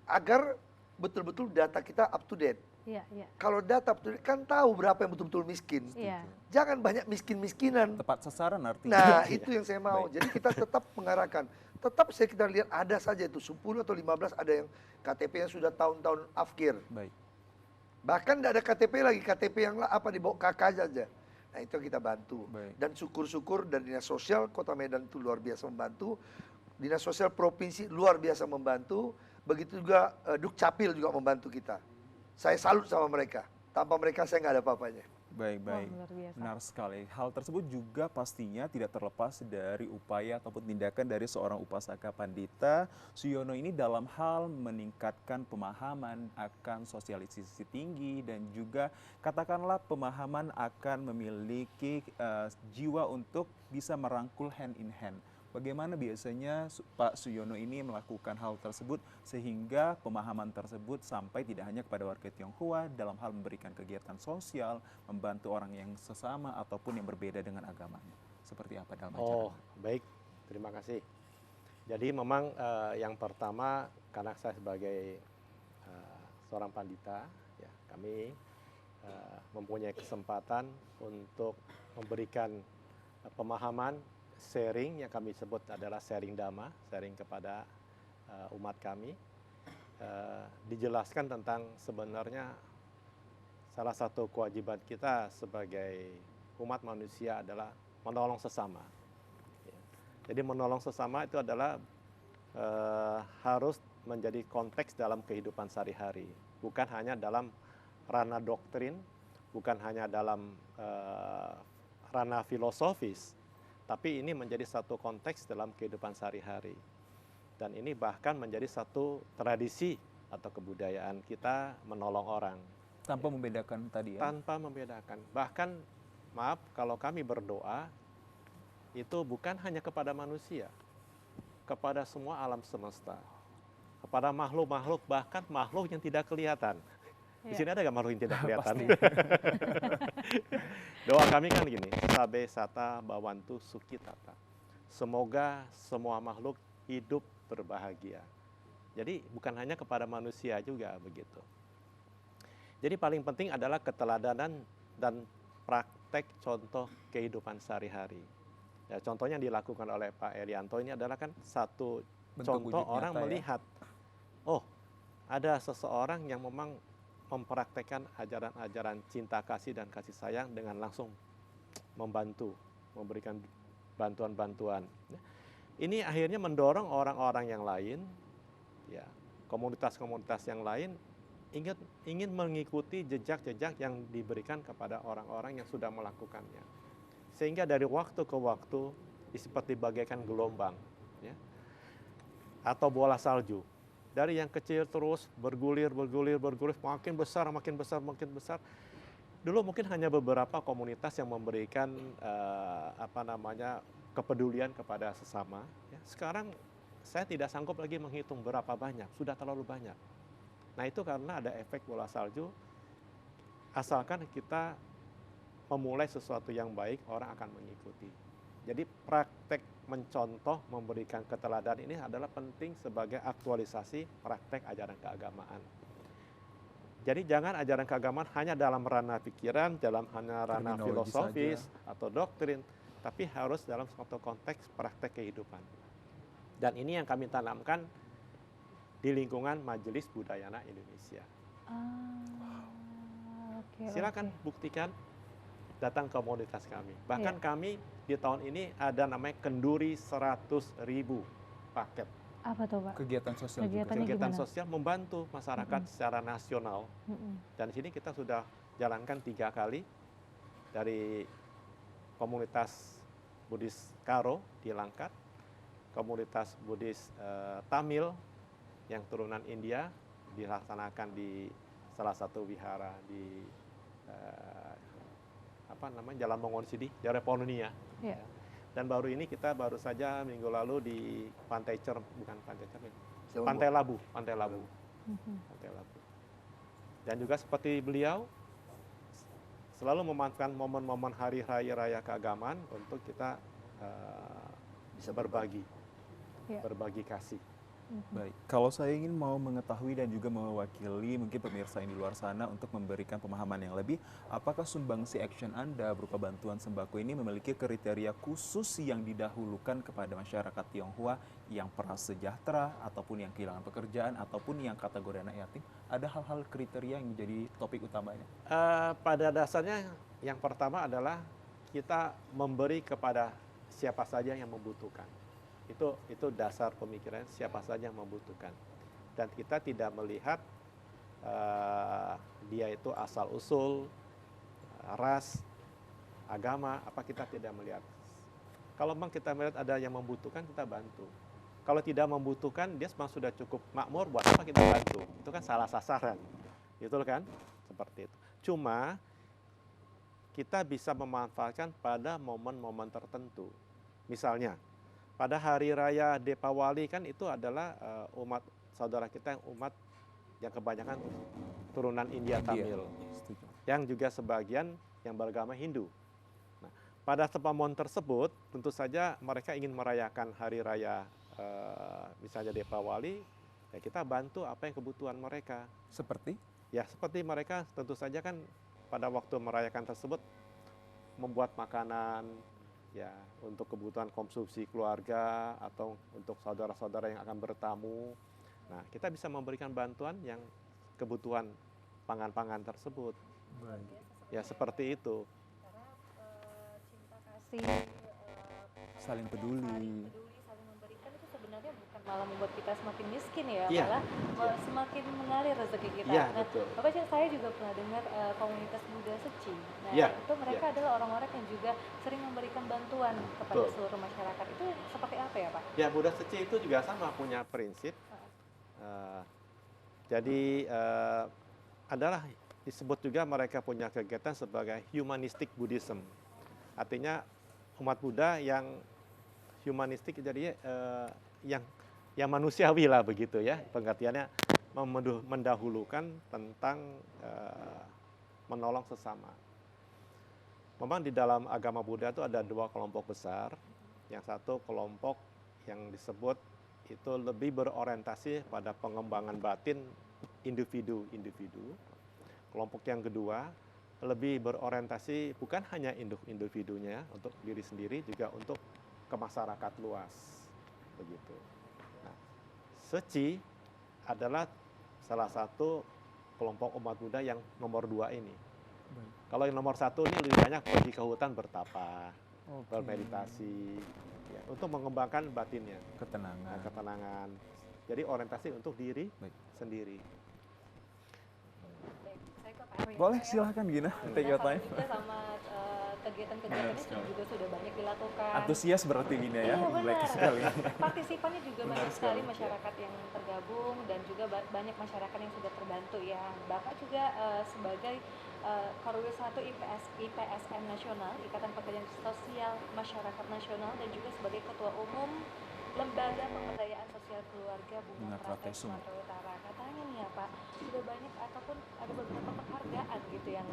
Agar betul-betul data kita up to date. Iya, iya. Kalau data up to date kan tahu berapa yang betul-betul miskin. Iya. Jangan banyak miskin-miskinan. Tepat sasaran artinya. Nah, itu yang saya mau. Jadi kita tetap mengarahkan. Tetap kita lihat ada saja itu 10 atau 15 ada yang KTP-nya sudah tahun-tahun afkir. Baik. Bahkan tidak ada KTP lagi, KTP yang apa dibawa kakak saja. Nah, itu yang kita bantu. Baik. Dan syukur-syukur dari Dinas Sosial Kota Medan itu luar biasa membantu. Dinas Sosial Provinsi luar biasa membantu. Begitu juga Dukcapil juga membantu kita. Saya salut sama mereka. Tanpa mereka saya nggak ada apa-apanya. Baik, Wah, baik. luar biasa. Benar sekali. Hal tersebut juga pastinya tidak terlepas dari upaya ataupun tindakan dari seorang upasaka pandita Suyono ini dalam hal meningkatkan pemahaman akan sosialisasi tinggi dan juga katakanlah pemahaman akan memiliki jiwa untuk bisa merangkul hand in hand. Bagaimana biasanya Pak Suyono ini melakukan hal tersebut sehingga pemahaman tersebut sampai tidak hanya kepada warga Tionghoa dalam hal memberikan kegiatan sosial, membantu orang yang sesama ataupun yang berbeda dengan agamanya. Seperti apa dalam acara? Oh, baik. Terima kasih. Jadi memang yang pertama karena saya sebagai seorang pandita, ya, kami mempunyai kesempatan untuk memberikan pemahaman, sharing yang kami sebut adalah sharing dhamma, sharing kepada umat kami, dijelaskan tentang sebenarnya salah satu kewajiban kita sebagai umat manusia adalah menolong sesama. Ya. Jadi menolong sesama itu adalah harus menjadi konteks dalam kehidupan sehari-hari, bukan hanya dalam ranah doktrin, bukan hanya dalam ranah filosofis, tapi ini menjadi satu konteks dalam kehidupan sehari-hari. Dan ini bahkan menjadi satu tradisi atau kebudayaan kita menolong orang. Tanpa membedakan tadi ya? Tanpa membedakan. Bahkan, maaf, kalau kami berdoa, itu bukan hanya kepada manusia, kepada semua alam semesta. Kepada makhluk-makhluk, bahkan makhluk yang tidak kelihatan. Di sini ada nggak makhluk yang tidak kelihatan? Doa kami kan gini, sabe sata bawantu sukitata. Semoga semua makhluk hidup berbahagia. Jadi bukan hanya kepada manusia juga begitu. Jadi paling penting adalah keteladanan dan praktek contoh kehidupan sehari-hari. Ya, contohnya yang dilakukan oleh Pak Erianto ini adalah kan satu Bentuk contoh wujud orang nyata ya? melihat, oh ada seseorang yang memang mempraktekkan ajaran-ajaran cinta kasih dan kasih sayang dengan langsung membantu, memberikan bantuan-bantuan. Ini akhirnya mendorong orang-orang yang lain, ya, komunitas-komunitas yang lain ingin mengikuti jejak-jejak yang diberikan kepada orang-orang yang sudah melakukannya. Sehingga dari waktu ke waktu seperti bagaikan gelombang, ya, atau bola salju. Dari yang kecil terus bergulir, makin besar, makin besar, makin besar. Dulu mungkin hanya beberapa komunitas yang memberikan kepedulian kepada sesama. Ya. Sekarang saya tidak sanggup lagi menghitung berapa banyak, sudah terlalu banyak. Nah itu karena ada efek bola salju, asalkan kita memulai sesuatu yang baik, orang akan mengikuti. Jadi praktek mencontoh, memberikan keteladanan ini adalah penting sebagai aktualisasi praktek ajaran keagamaan. Jadi jangan ajaran keagamaan hanya dalam ranah pikiran, dalam hanya ranah filosofis atau doktrin, tapi harus dalam suatu konteks praktek kehidupan. Dan ini yang kami tanamkan di lingkungan Majelis Budayana Indonesia. Silakan buktikan, datang ke komunitas kami. Bahkan kami di tahun ini ada namanya kenduri 100.000 paket. Apa tuh Pak? Kegiatan sosial. Kegiatan sosial membantu masyarakat secara nasional. Dan di sini kita sudah jalankan 3 kali dari komunitas Buddhis Karo di Langkat, komunitas Buddhis Tamil yang turunan India dilaksanakan di salah satu wihara di Jalan Mongonsidi, Jare Polonia. Yeah. Dan baru ini kita baru saja minggu lalu di Pantai Labu. Pantai Labu. Dan juga seperti beliau selalu memanfaatkan momen-momen hari raya keagamaan untuk kita bisa berbagi kasih. Baik, kalau saya ingin mau mengetahui dan juga mewakili mungkin pemirsa yang di luar sana untuk memberikan pemahaman yang lebih, apakah sumbangsi action Anda berupa bantuan sembako ini memiliki kriteria khusus yang didahulukan kepada masyarakat Tionghoa yang prasejahtera, ataupun yang kehilangan pekerjaan, ataupun yang kategori anak yatim? Ada hal-hal kriteria yang menjadi topik utamanya? Pada dasarnya yang pertama adalah kita memberi kepada siapa saja yang membutuhkan. Itu dasar pemikiran, siapa saja yang membutuhkan. Dan kita tidak melihat dia itu asal usul, ras, agama, apa kita tidak melihat. Kalau memang kita melihat ada yang membutuhkan, kita bantu. Kalau tidak membutuhkan, dia memang sudah cukup makmur, buat apa kita bantu? Itu kan salah sasaran, gitu kan? Seperti itu. Cuma kita bisa memanfaatkan pada momen-momen tertentu. Misalnya, pada hari raya Deepawali kan itu adalah umat saudara kita yang kebanyakan turunan India Tamil, yang juga sebagian yang beragama Hindu. Nah, pada momen tersebut tentu saja mereka ingin merayakan hari raya misalnya Deepawali, ya kita bantu apa yang kebutuhan mereka. Seperti? Ya seperti mereka tentu saja kan pada waktu merayakan tersebut membuat makanan, ya untuk kebutuhan konsumsi keluarga atau untuk saudara-saudara yang akan bertamu. Nah, kita bisa memberikan bantuan yang kebutuhan pangan-pangan tersebut. Ya seperti itu. Karena cinta kasih, saling peduli, saling memberikan itu sebenarnya bukan malah membuat kita semakin miskin ya, ya, malah semakin mengalir rezeki kita. Ya, nah, betul. Bapak, saya juga pernah dengar komunitas Buddha Seci. Nah, ya, itu mereka adalah orang-orang yang juga sering memberikan bantuan kepada seluruh masyarakat. Itu seperti apa ya, Pak? Ya, Buddha Seci itu juga sama punya prinsip. Jadi adalah disebut juga mereka punya kegiatan sebagai humanistic Buddhism. Artinya umat Buddha yang humanistik, jadi yang manusiawi lah begitu ya, pengertiannya mendahulukan tentang menolong sesama. Memang di dalam agama Buddha itu ada 2 kelompok besar. Yang satu kelompok yang disebut itu lebih berorientasi pada pengembangan batin individu-individu. Kelompok yang kedua lebih berorientasi bukan hanya individunya untuk diri sendiri, juga untuk ke masyarakat luas, begitu. Nah, Seci adalah salah satu kelompok umat Buddha yang nomor 2 ini. Kalau yang nomor 1 ini lebih banyak pergi ke hutan bertapa, bermeditasi, ya, untuk mengembangkan batinnya, ketenangan. Jadi orientasi untuk diri sendiri. TVRI. Boleh, silahkan Gina, take your time. Juga sama kegiatan-kegiatannya juga sudah banyak dilakukan. Antusias berarti Gina ya, Iya baik benar. sekali. Partisipannya juga Benar banyak sekali. sekali masyarakat yang tergabung dan juga banyak masyarakat yang sudah terbantu ya. Bapak juga sebagai Korwil 1 IPSN Nasional, Ikatan Pekerjaan Sosial Masyarakat Nasional, dan juga sebagai Ketua Umum Lembaga Pemberdayaan Sosial Keluarga Bunga Bunga Teratai Teratai Sumatera Utara. Katanya nih ya Pak, sudah banyak ataupun ada beberapa penghargaan gitu yang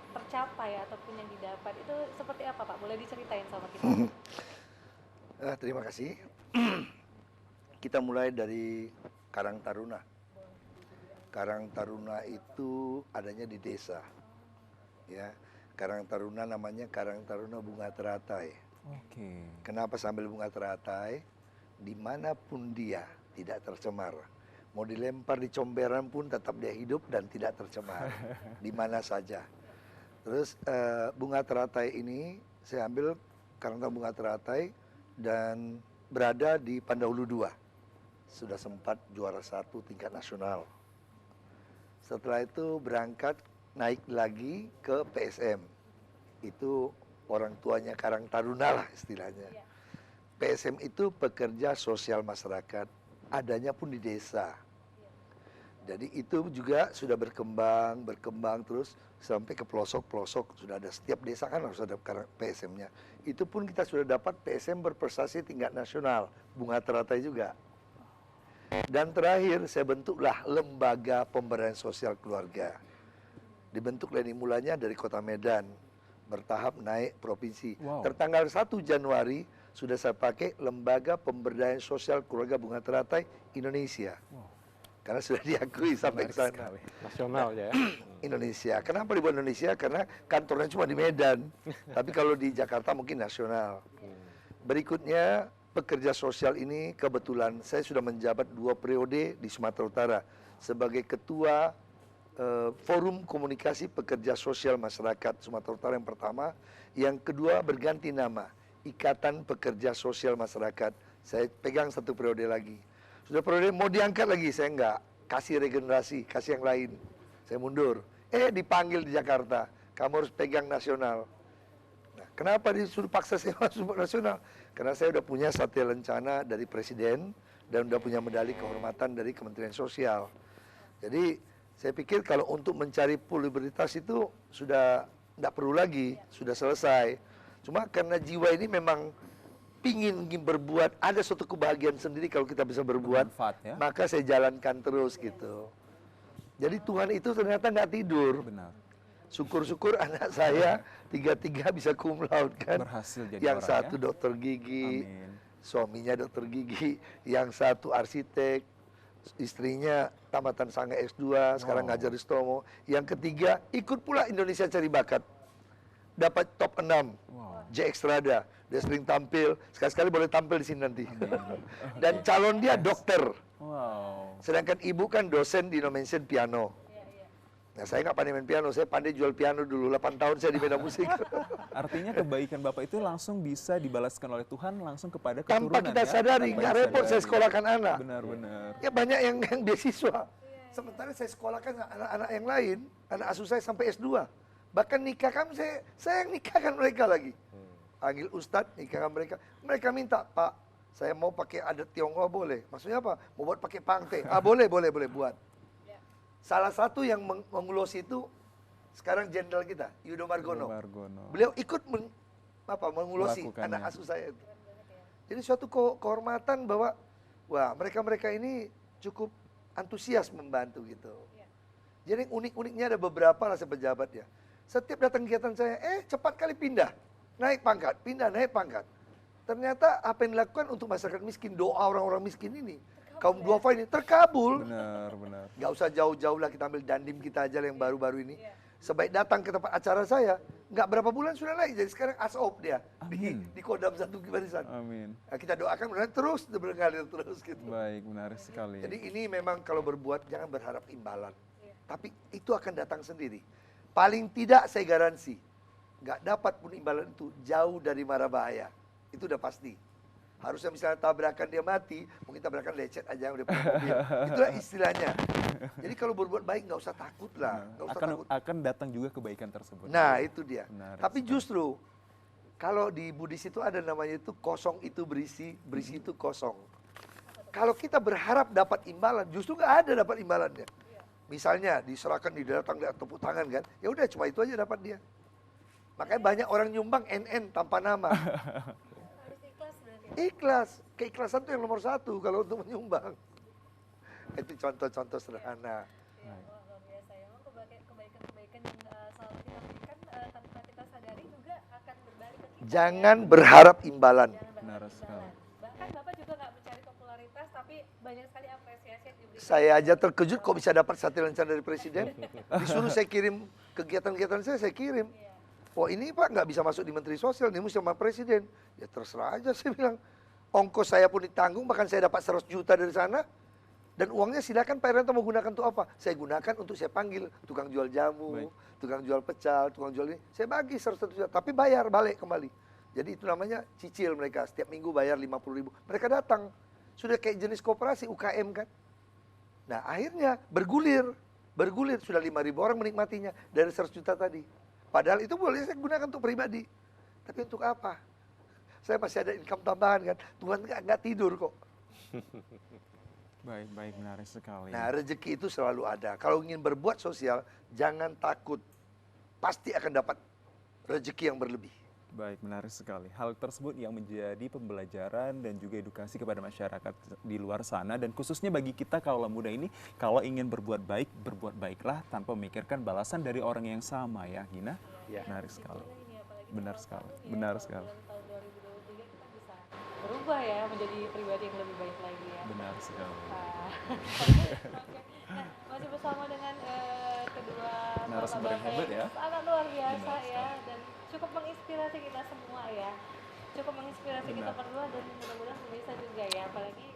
tercapai ataupun yang didapat. Itu seperti apa Pak? Boleh diceritain sama kita? Terima kasih. Kita mulai dari Karang Taruna. Karang Taruna itu adanya di desa. Ya, Karang Taruna namanya Karang Taruna Bunga Teratai. Oke. Kenapa sambil bunga teratai? Dimanapun dia tidak tercemar. Mau dilempar di comberan pun tetap dia hidup dan tidak tercemar. Di mana saja. Terus bunga teratai ini saya ambil Karang Taruna Bunga Teratai dan berada di Pandahulu 2. Sudah sempat juara 1 tingkat nasional. Setelah itu berangkat naik lagi ke PSM. Itu orang tuanya Karang Taruna lah istilahnya. PSM itu pekerja sosial masyarakat, adanya pun di desa. Jadi itu juga sudah berkembang terus sampai ke pelosok-pelosok. Sudah ada setiap desa kan harus ada PSM-nya. Itu pun kita sudah dapat PSM berprestasi tingkat nasional, Bunga Teratai juga. Dan terakhir saya bentuklah Lembaga Pemberdayaan Sosial Keluarga. Dibentuk dari mulanya dari Kota Medan, bertahap naik provinsi. Wow. Tertanggal 1 Januari sudah saya pakai Lembaga Pemberdayaan Sosial Keluarga Bunga Teratai Indonesia. Wow. Karena sudah diakui sampai ke Menarik sana. sekali. Nasional ya. Indonesia. Kenapa dibuat Indonesia? Karena kantornya cuma di Medan. Tapi kalau di Jakarta mungkin nasional. Berikutnya, pekerja sosial ini kebetulan saya sudah menjabat 2 periode di Sumatera Utara sebagai ketua Forum Komunikasi Pekerja Sosial Masyarakat Sumatera Utara yang pertama. Yang kedua berganti nama, Ikatan Pekerja Sosial Masyarakat. Saya pegang 1 periode lagi. Sudah periode mau diangkat lagi, saya enggak. Kasih regenerasi, kasih yang lain. Saya mundur. Dipanggil di Jakarta, kamu harus pegang nasional. Nah, kenapa disuruh paksa saya masuk nasional? Karena saya udah punya satya lencana dari Presiden dan udah punya medali kehormatan dari Kementerian Sosial. Jadi saya pikir kalau untuk mencari polibilitas itu sudah tidak perlu lagi, sudah selesai. Cuma karena jiwa ini memang ingin berbuat, ada suatu kebahagiaan sendiri kalau kita bisa berbuat, Bermanfaat, ya? maka saya jalankan terus gitu. Jadi Tuhan itu ternyata nggak tidur. Benar. Syukur-syukur anak saya 3 bisa cum laude kan. Berhasil jadi Yang orang, satu ya? dokter gigi, Amin. suaminya dokter gigi, yang satu arsitek, istrinya tamatan Sangga S2, sekarang Wow. ngajar di Stomo. Yang ketiga ikut pula Indonesia Cari Bakat, dapat top 6. Wow. J Extrada, dia sering tampil, sekali-sekali boleh tampil di sini nanti. Dan calon dia dokter, Wow. sedangkan ibu kan dosen di Indonesia piano. Nah, saya nggak pandai main piano, saya pandai jual piano dulu, 8 tahun saya di medan musik. Artinya kebaikan Bapak itu langsung bisa dibalaskan oleh Tuhan langsung kepada keturunan. Tanpa kita ya? sadari, Tanpa nggak repot saya disadari. sekolahkan anak. Benar-benar. Ya banyak yang beasiswa. Sementara saya sekolahkan anak-anak yang lain, anak asuh saya sampai S2. Bahkan nikahkan saya yang nikahkan mereka lagi. Panggil ustadz, nikahkan mereka. Mereka minta, Pak, saya mau pakai adat Tionghoa boleh. Maksudnya apa? Mau buat pakai pangte. Boleh buat. Salah satu yang mengulus itu sekarang jenderal kita, Yudo Margono. Margono. Beliau ikut mengulosi Melakukannya. anak asuh saya itu. Jadi suatu kehormatan bahwa wah mereka ini cukup antusias membantu gitu. Jadi unik-uniknya ada beberapa lah pejabat ya. Setiap datang kegiatan saya, cepat kali pindah, naik pangkat, naik pangkat. Ternyata apa yang dilakukan untuk masyarakat miskin, doa orang-orang miskin ini, kaum duafa ini terkabul. Benar. Gak usah jauh-jauh lah, kita ambil dandim kita aja yang baru-baru ini. Sebaik datang ke tempat acara saya, nggak berapa bulan sudah naik. Jadi sekarang asop dia Amin. di Kodam 1 Barisan. Amin. Nah, kita doakan mudah-mudahan terus bergalir terus gitu. Baik, menarik sekali. Jadi ini memang kalau berbuat jangan berharap imbalan. Tapi itu akan datang sendiri. Paling tidak saya garansi, nggak dapat pun imbalan itu jauh dari mara bahaya. Itu udah pasti. Harusnya misalnya tabrakan dia mati, mungkin tabrakan lecet aja udah punya mobil. Itulah istilahnya. Jadi kalau berbuat baik nggak usah takut lah, nggak usah takut. Akan datang juga kebaikan tersebut. Nah itu dia. Menarik Tapi sekali. justru kalau di Buddhis itu ada namanya itu kosong itu berisi, berisi itu kosong. Kalau kita berharap dapat imbalan, justru nggak ada dapat imbalannya. Misalnya diserahkan di datang lihat tepuk tangan kan, ya udah cuma itu aja dapat dia. Makanya banyak orang nyumbang NN tanpa nama. Harus ikhlas berarti. Ikhlas, keikhlasan itu yang nomor satu kalau untuk menyumbang. Itu contoh-contoh sederhana. Ya, wah, luar biasa ya. Memang kebaikan-kebaikan yang selalu kita berikan tanpa kita sadari juga akan berbalik ke kita. Jangan berharap imbalan. Jangan Benar berharap sekali. imbalan. Bahkan Bapak juga nggak mencari popularitas, tapi banyak sekali apresiasi yang diberikan. Saya aja terkejut kok bisa dapat satu lancar dari presiden. Disuruh saya kirim kegiatan-kegiatan saya kirim. Iya. Wah ini Pak nggak bisa masuk di Menteri Sosial, ini mesti sama Presiden. Ya terserah aja saya bilang. Ongkos saya pun ditanggung, bahkan saya dapat 100 juta dari sana. Dan uangnya silakan Pak Herianto mau gunakan untuk apa? Saya gunakan untuk saya panggil tukang jual jamu, Baik. tukang jual pecel, tukang jual ini. Saya bagi 100 juta, tapi bayar balik kembali. Jadi itu namanya cicil mereka. Setiap minggu bayar 50.000. Mereka datang. Sudah kayak jenis koperasi UKM kan. Nah akhirnya bergulir. Sudah 5.000 orang menikmatinya dari 100 juta tadi. Padahal itu boleh saya gunakan untuk pribadi. Tapi untuk apa? Saya masih ada income tambahan kan. Tuhan nggak tidur kok. Baik, baik, menarik sekali. Nah rezeki itu selalu ada. Kalau ingin berbuat sosial, jangan takut. Pasti akan dapat rezeki yang berlebih. Baik, menarik sekali. Hal tersebut yang menjadi pembelajaran dan juga edukasi kepada masyarakat di luar sana. Dan khususnya bagi kita kaula muda ini, kalau ingin berbuat baik, berbuat baiklah tanpa memikirkan balasan dari orang yang sama ya, Gina. Ya. Menarik sekali. Ini apalagi Benar tahun sekali, baru ya, benar tahun sekali. tahun 2023 kita bisa berubah ya menjadi pribadi yang lebih baik lagi ya. Benar sekali. Oke. Nah, masih bersama dengan kedua Narasumber yang bapak-bapak hebat ya. sangat luar biasa Benar ya, sekali. dan cukup menginspirasi kita semua ya. Cukup menginspirasi kita Benar. berdua dan mudah-mudahan pemirsa juga ya. Apalagi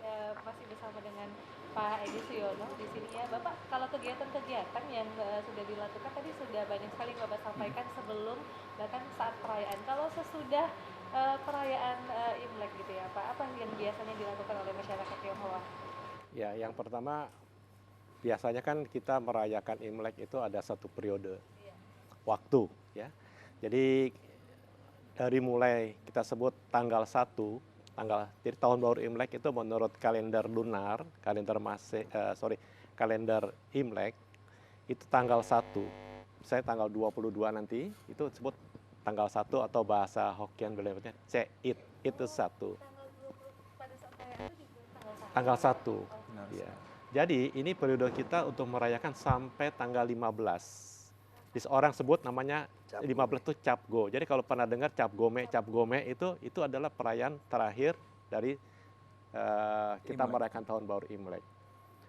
masih bersama dengan Pak Edi Suyono di sini ya. Bapak, kalau kegiatan-kegiatan yang sudah dilakukan tadi sudah banyak sekali yang Bapak sampaikan sebelum bahkan saat perayaan. Kalau sesudah perayaan Imlek gitu ya Pak, apa yang biasanya dilakukan oleh masyarakat Tionghoa? Ya, yang pertama biasanya kan kita merayakan Imlek itu ada satu periode Iya. waktu ya. Jadi dari mulai kita sebut tanggal 1, jadi tahun baru Imlek itu menurut kalender lunar, kalender Imlek itu tanggal 1. Saya tanggal 22 nanti itu disebut tanggal 1 atau bahasa Hokkien bilangnya Ceit, itu 1. Tanggal 20 pada saat perayaan itu juga Tanggal 1. Benar Ya. sekali. Jadi ini periode kita untuk merayakan sampai tanggal 15. Orang sebut namanya Cap 15 itu Cap Go. Jadi kalau pernah dengar Cap Gome itu adalah perayaan terakhir dari kita Imlek. merayakan tahun baru Imlek.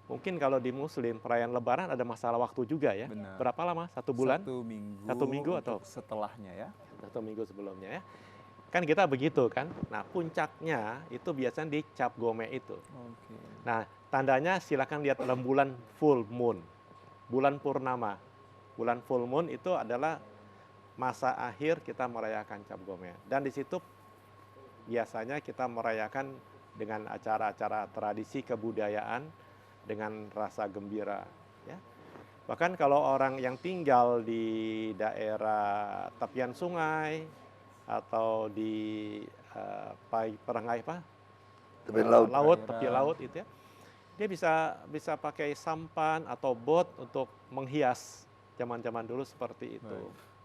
Mungkin kalau di Muslim perayaan Lebaran ada masalah waktu juga ya. Benar. Berapa lama? 1 bulan? 1 minggu atau untuk setelahnya ya. 1 minggu sebelumnya ya. Kan kita begitu kan. Nah puncaknya itu biasanya di Cap Gome itu. Oke. Nah, tandanya silakan lihat dalam bulan full moon, bulan purnama. Bulan full moon itu adalah masa akhir kita merayakan Cap Gome. Dan di situ biasanya kita merayakan dengan acara-acara tradisi kebudayaan dengan rasa gembira. Ya. Bahkan kalau orang yang tinggal di daerah tepian sungai atau di perangai Tepian laut. tepi laut itu ya, dia bisa pakai sampan atau bot untuk menghias zaman-zaman dulu seperti itu.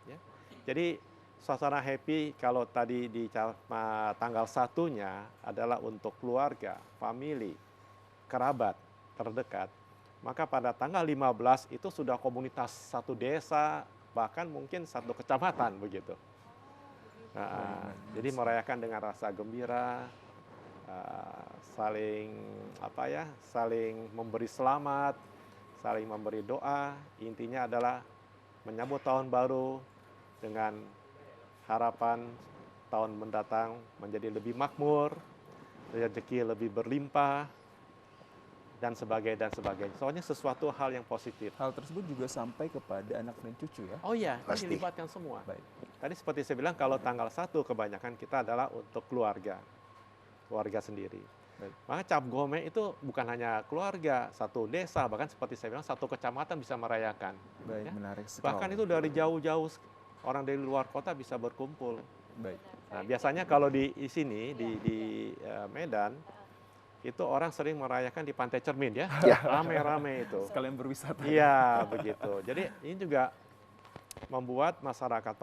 Ya. Jadi suasana happy kalau tadi di tanggal 1-nya adalah untuk keluarga, family, kerabat terdekat. Maka pada tanggal 15 itu sudah komunitas satu desa, bahkan mungkin satu kecamatan begitu. Nah, jadi merayakan dengan rasa gembira, saling memberi selamat, saling memberi doa. Intinya adalah menyambut tahun baru dengan harapan tahun mendatang menjadi lebih makmur, rezeki lebih berlimpah, dan sebagainya. Soalnya sesuatu hal yang positif. Hal tersebut juga sampai kepada anak dan cucu ya. Oh iya, Pasti. dilibatkan semua. Baik. Tadi seperti saya bilang, kalau tanggal 1 kebanyakan kita adalah untuk keluarga. keluarga sendiri. Baik. Maka Cap Gome itu bukan hanya keluarga, satu desa, bahkan seperti saya bilang satu kecamatan bisa merayakan. Baik, Ya. menarik sekali. Bahkan itu dari jauh-jauh orang dari luar kota bisa berkumpul. Baik. Nah, biasanya kalau di sini di Medan itu orang sering merayakan di Pantai Cermin ya, rame-rame itu. Sekalian berwisata. Iya, begitu. Jadi ini juga membuat masyarakat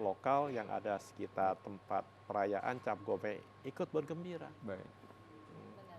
lokal yang ada sekitar tempat perayaan Cap Gome ikut bergembira. Baik.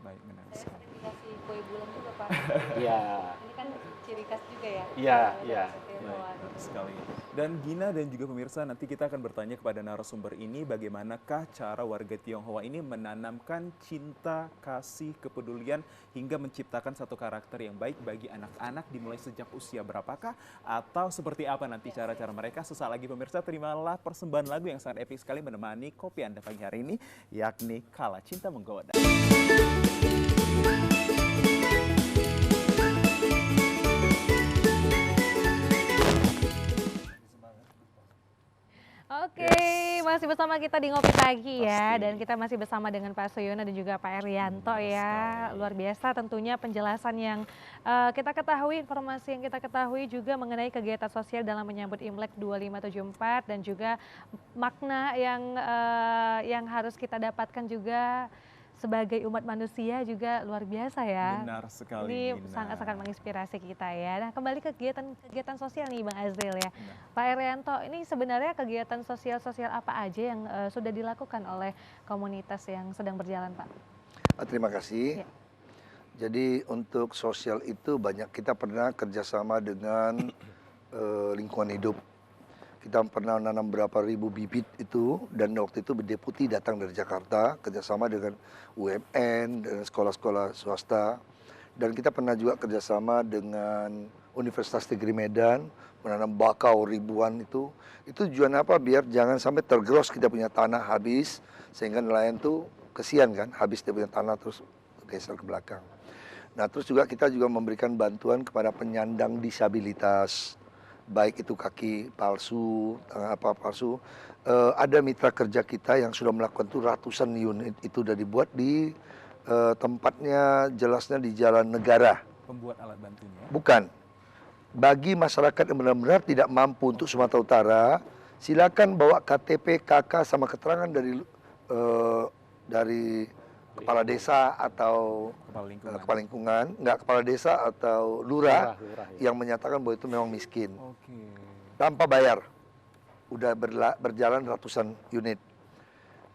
Baik, menarik Saya sekali. sering dikasih kue bulan juga Pak. Iya. Ini kan ciri khas juga ya. Iya, kalau iya. dari Baik, Tionghoa. menarik sekali. Dan Gina dan juga pemirsa, nanti kita akan bertanya kepada narasumber ini bagaimanakah cara warga Tionghoa ini menanamkan cinta, kasih, kepedulian hingga menciptakan satu karakter yang baik bagi anak-anak dimulai sejak usia berapakah atau seperti apa nanti cara-cara mereka. Sesaat lagi pemirsa, terimalah persembahan lagu yang sangat epik sekali menemani kopi Anda pagi hari ini, yakni Kala Cinta Menggoda. Oke, masih bersama kita di Ngopi Pagi ya, Pasti. dan kita masih bersama dengan Pak Suyono dan juga Pak Erianto ya. sekali. Luar biasa tentunya penjelasan yang kita ketahui, informasi yang kita ketahui juga mengenai kegiatan sosial dalam menyambut Imlek 2574 dan juga makna yang harus kita dapatkan juga sebagai umat manusia juga luar biasa ya. Benar sekali, Ini Gina. sangat-sangat menginspirasi kita ya. Nah, kembali ke kegiatan sosial nih Bang Azril ya. Benar. Pak Erianto, ini sebenarnya kegiatan sosial apa aja yang sudah dilakukan oleh komunitas yang sedang berjalan, Pak? Terima kasih. Ya. Jadi untuk sosial itu banyak kita pernah kerjasama dengan lingkungan hidup. Kita pernah nanam berapa ribu bibit itu dan waktu itu deputi datang dari Jakarta kerjasama dengan UMN dan sekolah-sekolah swasta. Dan kita pernah juga kerjasama dengan Universitas Negeri Medan menanam bakau ribuan itu. Itu tujuan apa? Biar jangan sampai tergerus kita punya tanah habis sehingga nelayan tuh kesian kan habis dia punya tanah terus geser ke belakang. Nah terus juga kita juga memberikan bantuan kepada penyandang disabilitas. Baik itu kaki palsu, tangan apa palsu. Ada mitra kerja kita yang sudah melakukan tuh ratusan unit itu sudah dibuat di tempatnya jelasnya di Jalan Negara. Pembuat alat bantunya. Bukan. Bagi masyarakat yang benar-benar tidak mampu untuk Sumatera Utara, silakan bawa KTP, KK sama keterangan dari kepala desa atau Kepala lingkungan. kepala desa atau lurah Lurah, yang menyatakan bahwa itu memang miskin. Oke. Tanpa bayar. Udah berjalan ratusan unit.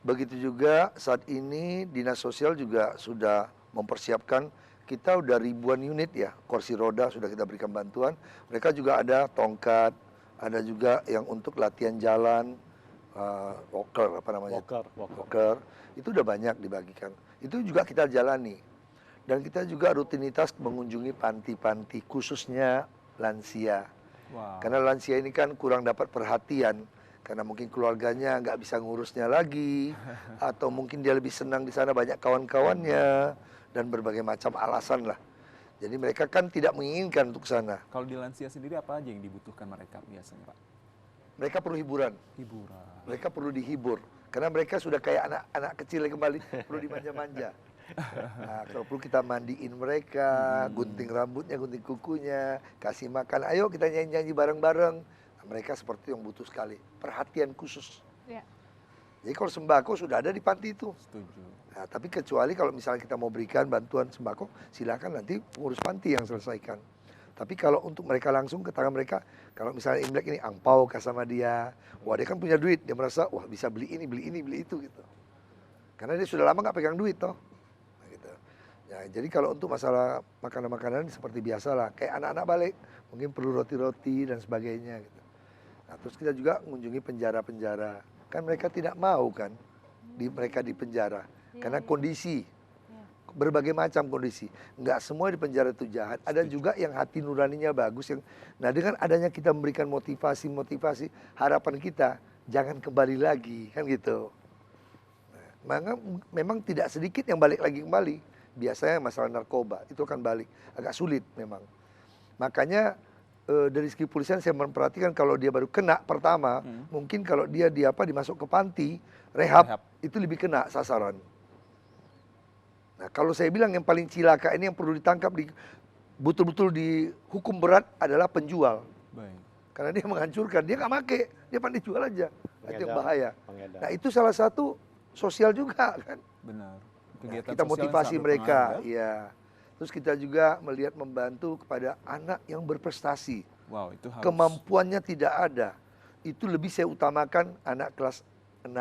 Begitu juga saat ini Dinas Sosial juga sudah mempersiapkan, kita udah ribuan unit ya, kursi roda sudah kita berikan bantuan. Mereka juga ada tongkat, ada juga yang untuk latihan jalan, walker apa namanya? Walker. Itu udah banyak dibagikan. Itu juga kita jalani. Dan kita juga rutinitas mengunjungi panti-panti khususnya lansia. Wow. Karena lansia ini kan kurang dapat perhatian. Karena mungkin keluarganya nggak bisa ngurusnya lagi. Atau mungkin dia lebih senang di sana banyak kawan-kawannya. Dan berbagai macam alasan lah. Jadi mereka kan tidak menginginkan untuk sana. Kalau di lansia sendiri apa aja yang dibutuhkan mereka biasanya, Pak? Mereka perlu hiburan. Hiburan. Mereka perlu dihibur. Karena mereka sudah kayak anak-anak kecil yang kembali. Perlu dimanja-manja. Nah, kalau perlu kita mandiin mereka, gunting rambutnya, gunting kukunya, kasih makan. Ayo kita nyanyi-nyanyi bareng-bareng. Nah, mereka seperti yang butuh sekali perhatian khusus. Ya. Jadi kalau sembako sudah ada di panti itu. Setuju. Nah, tapi kecuali kalau misalnya kita mau berikan bantuan sembako, silakan nanti pengurus panti yang selesaikan. Tapi kalau untuk mereka langsung ke tangan mereka, kalau misalnya Imlek ini angpau kasih sama dia, wah dia kan punya duit, dia merasa wah bisa beli ini, beli itu gitu. Karena dia sudah lama nggak pegang duit toh. Nah, gitu. Ya, jadi kalau untuk masalah makanan-makanan seperti biasa lah, kayak anak-anak balik, mungkin perlu roti-roti dan sebagainya gitu. Nah, terus kita juga mengunjungi penjara-penjara. Kan mereka tidak mau kan mereka di penjara karena kondisi berbagai macam kondisi. Nggak semua di penjara itu jahat. Ada juga yang hati nuraninya bagus. Nah dengan adanya kita memberikan motivasi, harapan kita jangan kembali lagi kan gitu. Nah, memang tidak sedikit yang balik lagi kembali. Biasanya masalah narkoba itu akan balik. Agak sulit memang. Makanya dari segi kepolisian saya memperhatikan kalau dia baru kena pertama, mungkin kalau dia dimasuk ke panti rehab itu lebih kena sasaran. Nah, kalau saya bilang yang paling cilaka ini yang perlu ditangkap, betul-betul dihukum berat adalah penjual. Baik. Karena dia menghancurkan, dia nggak make, dia pandai jual aja. Itu yang bahaya. Pengedar. Nah, itu salah satu sosial juga kan. Benar. Nah, Kegiatan kita sosial yang motivasi sangat mereka, berpengaruh, ya. ya. Terus kita juga melihat membantu kepada anak yang berprestasi. Wow, itu harus. Kemampuannya tidak ada. Itu lebih saya utamakan anak kelas 6,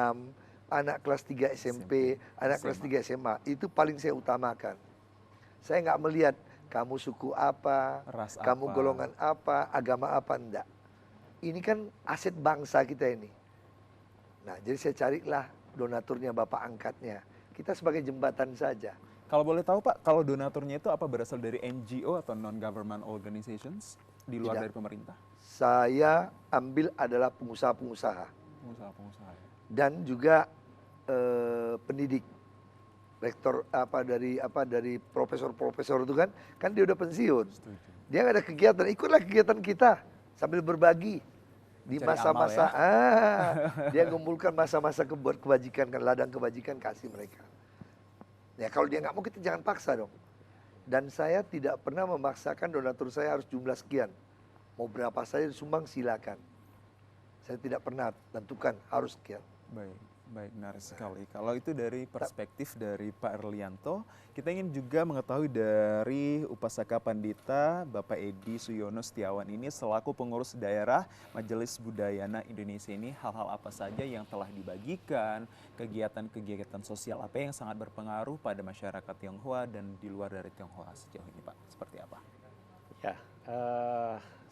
anak kelas 3 SMP, anak kelas 3 SMA. Itu paling saya utamakan. Saya nggak melihat kamu suku apa, Ras kamu apa. golongan apa, agama apa, enggak. Ini kan aset bangsa kita ini. Nah, jadi saya carilah donaturnya, bapak angkatnya. Kita sebagai jembatan saja. Kalau boleh tahu Pak, kalau donaturnya itu apa, berasal dari NGO atau non-government organizations di luar Tidak. dari pemerintah? Saya ambil adalah pengusaha-pengusaha Pengusaha-pengusaha. Ya. dan juga pendidik. Rektor dari profesor-profesor itu kan dia udah pensiun. Setuju. Dia nggak ada kegiatan, ikutlah kegiatan kita sambil berbagi di Cari masa-masa amal, dia kumpulkan masa-masa kebajikan, kan ladang kebajikan, kasih mereka. Ya kalau dia nggak mau, kita jangan paksa dong. Dan saya tidak pernah memaksakan donatur saya harus jumlah sekian. Mau berapa saja disumbang silakan. Saya tidak pernah tentukan harus sekian. Baik, baik, menarik sekali. Kalau itu dari perspektif dari Pak Erlianto, kita ingin juga mengetahui dari Upasaka Pandita Bapak Edi Suyono Setiawan ini selaku pengurus daerah Majelis Budayana Indonesia ini, hal-hal apa saja yang telah dibagikan, kegiatan-kegiatan sosial apa yang sangat berpengaruh pada masyarakat Tionghoa dan di luar dari Tionghoa sejauh ini, Pak? Seperti apa? Ya,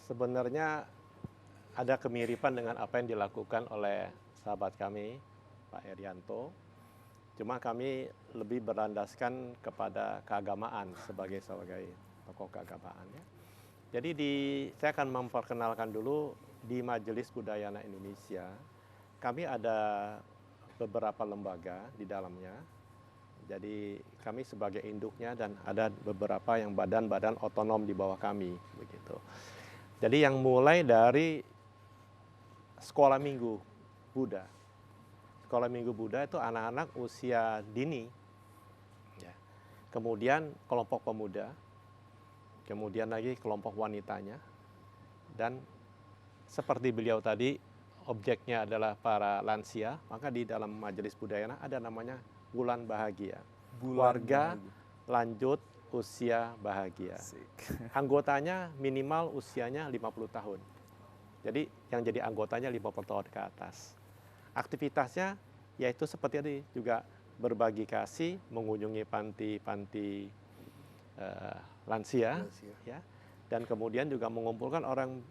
sebenarnya ada kemiripan dengan apa yang dilakukan oleh sahabat kami, Pak Erianto. Cuma kami lebih berlandaskan kepada keagamaan sebagai tokoh keagamaan. Ya. Jadi saya akan memperkenalkan dulu di Majelis Budayana Indonesia. Kami ada beberapa lembaga di dalamnya. Jadi kami sebagai induknya dan ada beberapa yang badan-badan otonom di bawah kami, begitu. Jadi yang mulai dari sekolah minggu Buddha. Sekolah minggu Buddha itu anak-anak usia dini. Ya. Kemudian kelompok pemuda, kemudian lagi kelompok wanitanya. Dan seperti beliau tadi, objeknya adalah para lansia, maka di dalam Majelis Budayana ada namanya Bulan Bahagia. Warga lanjut usia bahagia. Anggotanya minimal usianya 50 tahun. Jadi yang jadi anggotanya 50 tahun ke atas. Aktivitasnya yaitu seperti tadi juga berbagi kasih, mengunjungi panti-panti lansia, ya, dan kemudian juga mengumpulkan orang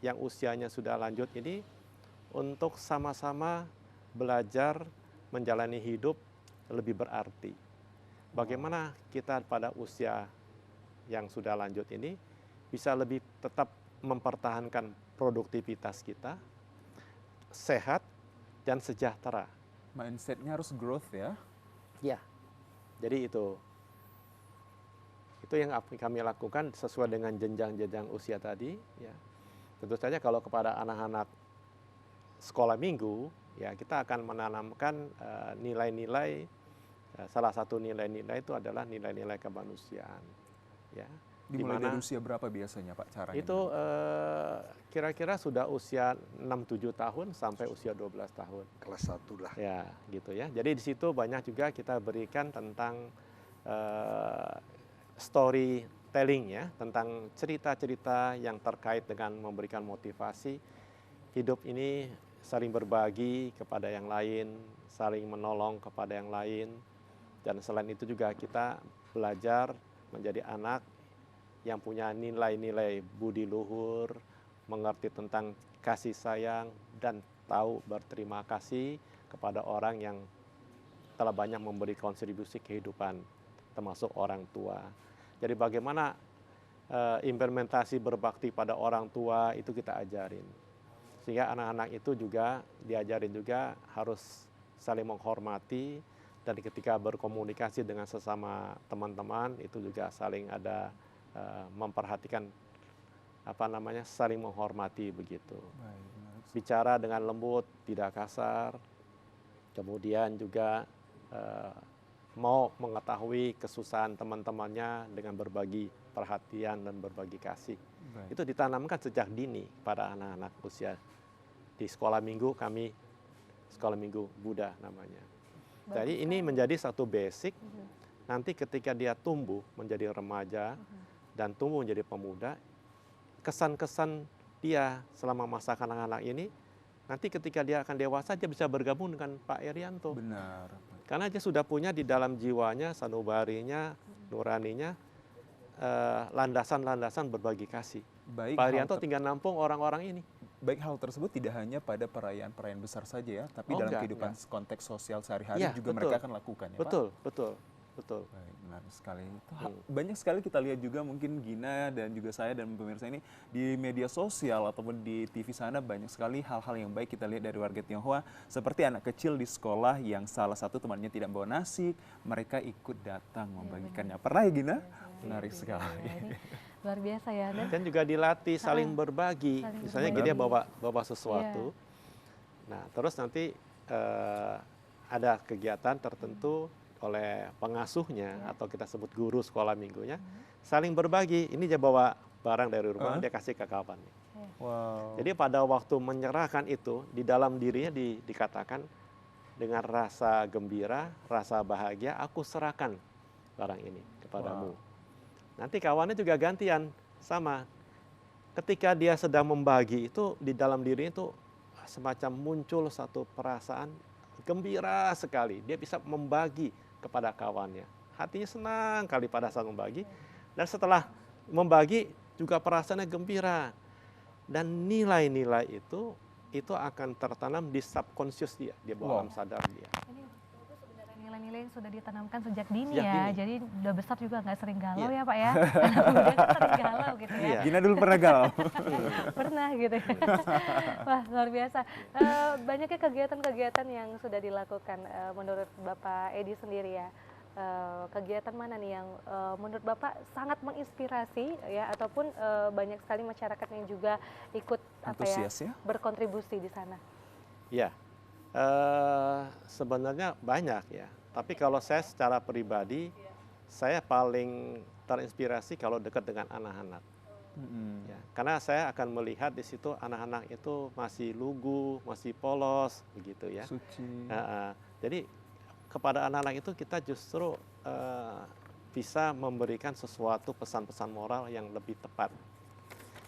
yang usianya sudah lanjut ini untuk sama-sama belajar menjalani hidup lebih berarti. Bagaimana kita pada usia yang sudah lanjut ini bisa lebih tetap mempertahankan produktivitas kita, sehat dan sejahtera. Mindsetnya harus growth ya? Ya, jadi itu yang kami lakukan sesuai dengan jenjang-jenjang usia tadi. Ya. Tentu saja kalau kepada anak-anak sekolah minggu, ya kita akan menanamkan nilai-nilai. Salah satu nilai-nilai itu adalah nilai-nilai kemanusiaan. Ya. Dimulai dari usia berapa biasanya Pak caranya? Itu kira-kira sudah usia 6-7 tahun sampai usia 12 tahun. Kelas 1 lah. Ya, gitu ya. Jadi di situ banyak juga kita berikan tentang storytelling ya, tentang cerita-cerita yang terkait dengan memberikan motivasi. Hidup ini saling berbagi kepada yang lain, saling menolong kepada yang lain. Dan selain itu juga kita belajar menjadi anak yang punya nilai-nilai budi luhur, mengerti tentang kasih sayang, dan tahu berterima kasih kepada orang yang telah banyak memberi kontribusi kehidupan, termasuk orang tua. Jadi bagaimana implementasi berbakti pada orang tua itu kita ajarin. Sehingga anak-anak itu juga diajarin juga harus saling menghormati, dan ketika berkomunikasi dengan sesama teman-teman itu juga saling ada memperhatikan saling menghormati begitu. Bicara dengan lembut, tidak kasar. Kemudian juga mau mengetahui kesusahan teman-temannya dengan berbagi perhatian dan berbagi kasih. Baik. Itu ditanamkan sejak dini pada anak-anak usia di sekolah minggu kami, sekolah minggu Buddha namanya. Jadi ini menjadi satu basic, nanti ketika dia tumbuh menjadi remaja dan tumbuh menjadi pemuda, kesan-kesan dia selama masa kanak-kanak ini, nanti ketika dia akan dewasa dia bisa bergabung dengan Pak Irianto. Benar. Karena dia sudah punya di dalam jiwanya, sanubarinya, nuraninya, landasan-landasan berbagi kasih. Baik Pak hal Irianto tinggal nampung orang-orang ini. Baik, hal tersebut tidak hanya pada perayaan-perayaan besar saja ya, tapi Oh, dalam enggak, kehidupan konteks sosial sehari-hari Iya, juga betul. mereka akan lakukan ya Pak? Betul, betul, betul. Baik, menarik sekali. Itu banyak sekali kita lihat juga mungkin Gina dan juga saya dan pemirsa ini di media sosial ataupun di TV sana banyak sekali hal-hal yang baik kita lihat dari warga Tionghoa. Seperti anak kecil di sekolah yang salah satu temannya tidak bawa nasi, mereka ikut datang membagikannya. Pernah ya Gina? Menarik sekali. Ini luar biasa ya. Dan Dan juga dilatih saling berbagi. Saling Misalnya berbagi. dia bawa sesuatu. Nah, terus nanti ada kegiatan tertentu oleh pengasuhnya atau kita sebut guru sekolah minggunya, saling berbagi. Ini dia bawa barang dari rumah, dia kasih ke kawannya. Wow. Jadi pada waktu menyerahkan itu, di dalam dirinya dikatakan dengan rasa gembira, rasa bahagia, aku serahkan barang ini kepadamu. Nanti kawannya juga gantian, sama. Ketika dia sedang membagi itu, di dalam dirinya itu semacam muncul satu perasaan gembira sekali. Dia bisa membagi kepada kawannya. Hatinya senang kali pada saat membagi. Dan setelah membagi juga perasaannya gembira. Dan nilai-nilai itu akan tertanam di subconscious dia, di bawah alam sadar dia. ini bagus sebenarnya nilai-nilai yang sudah ditanamkan sejak dini Sejak ya. dini. Jadi udah besar juga nggak sering galau Iya. ya Pak ya. Anak muda kan sering galau gitu ya. Iya. Gina dulu pernah galau. Pernah gitu ya. Wah luar biasa. Banyaknya kegiatan-kegiatan yang sudah dilakukan menurut Bapak Edi sendiri ya. Kegiatan mana nih yang menurut Bapak sangat menginspirasi ya ataupun banyak sekali masyarakat yang juga ikut Antusias ya? berkontribusi di sana. Ya, sebenarnya banyak ya. Tapi kalau saya secara pribadi, saya paling terinspirasi kalau dekat dengan anak-anak. Ya, karena saya akan melihat di situ anak-anak itu masih lugu, masih polos, begitu ya. Suci. Jadi kepada anak-anak itu kita justru bisa memberikan sesuatu pesan-pesan moral yang lebih tepat.